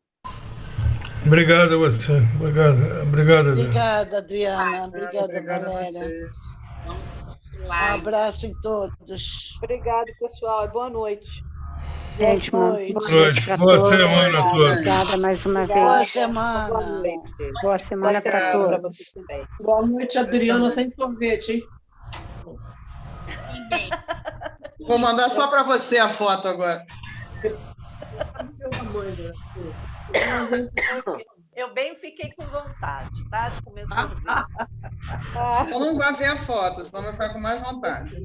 Obrigado a você. Obrigado. Obrigada, Adriana. Obrigada, Obrigada a Valéria. vocês. Um abraço em todos. Obrigado, pessoal. Boa noite. Gente, Boa boa noite. noite para Boa todos. semana a todos. Obrigada mais uma Boa vez. semana. Boa noite. Boa semana para Obrigada. todos. Para vocês também. Boa noite, Adriana, sem sorvete, hein? Bem. Vou mandar só para você a foto agora. Eu bem fiquei com vontade, tá? De comer sorvete. Eu não vou ver a foto, senão vai ficar com mais vontade.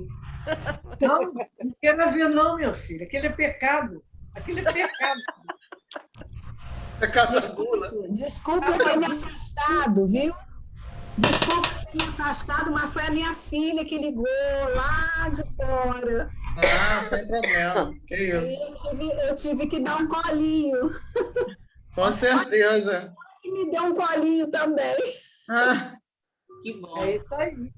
Não quero ver, não, minha filha. Aquele é pecado. Aquele é pecado. Pecado da gula. Desculpa eu ter me afastado, viu? Desculpa eu ter me afastado, mas foi a minha filha que ligou lá de fora. Ah, sem problema. Que isso. Eu tive que dar um colinho. Com certeza. E me deu um colinho também. Ah, Que bom. É isso aí.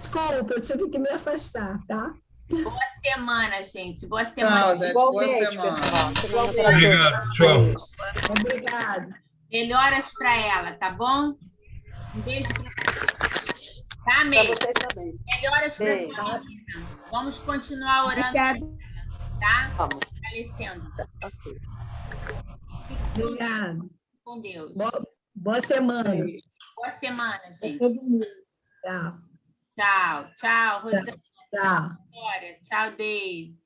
Desculpa, eu tive que me afastar, tá? Boa semana, gente. Boa tchau, semana. gente. Boa Igualmente, semana. pessoal. Obrigado. Tchau. Obrigada. Melhoras para ela, tá bom? Um beijo para tá, Para Mei? vocês também. Melhoras para Beijo. ela. Vamos continuar orando, Obrigada. tá? Vamos. Falecendo. Ok. Obrigada. Com Deus. Boa semana. Boa semana, gente. Todo mundo. Tchau. Tchau. Tchau, Rosana. Tchau. Tchau, Deise.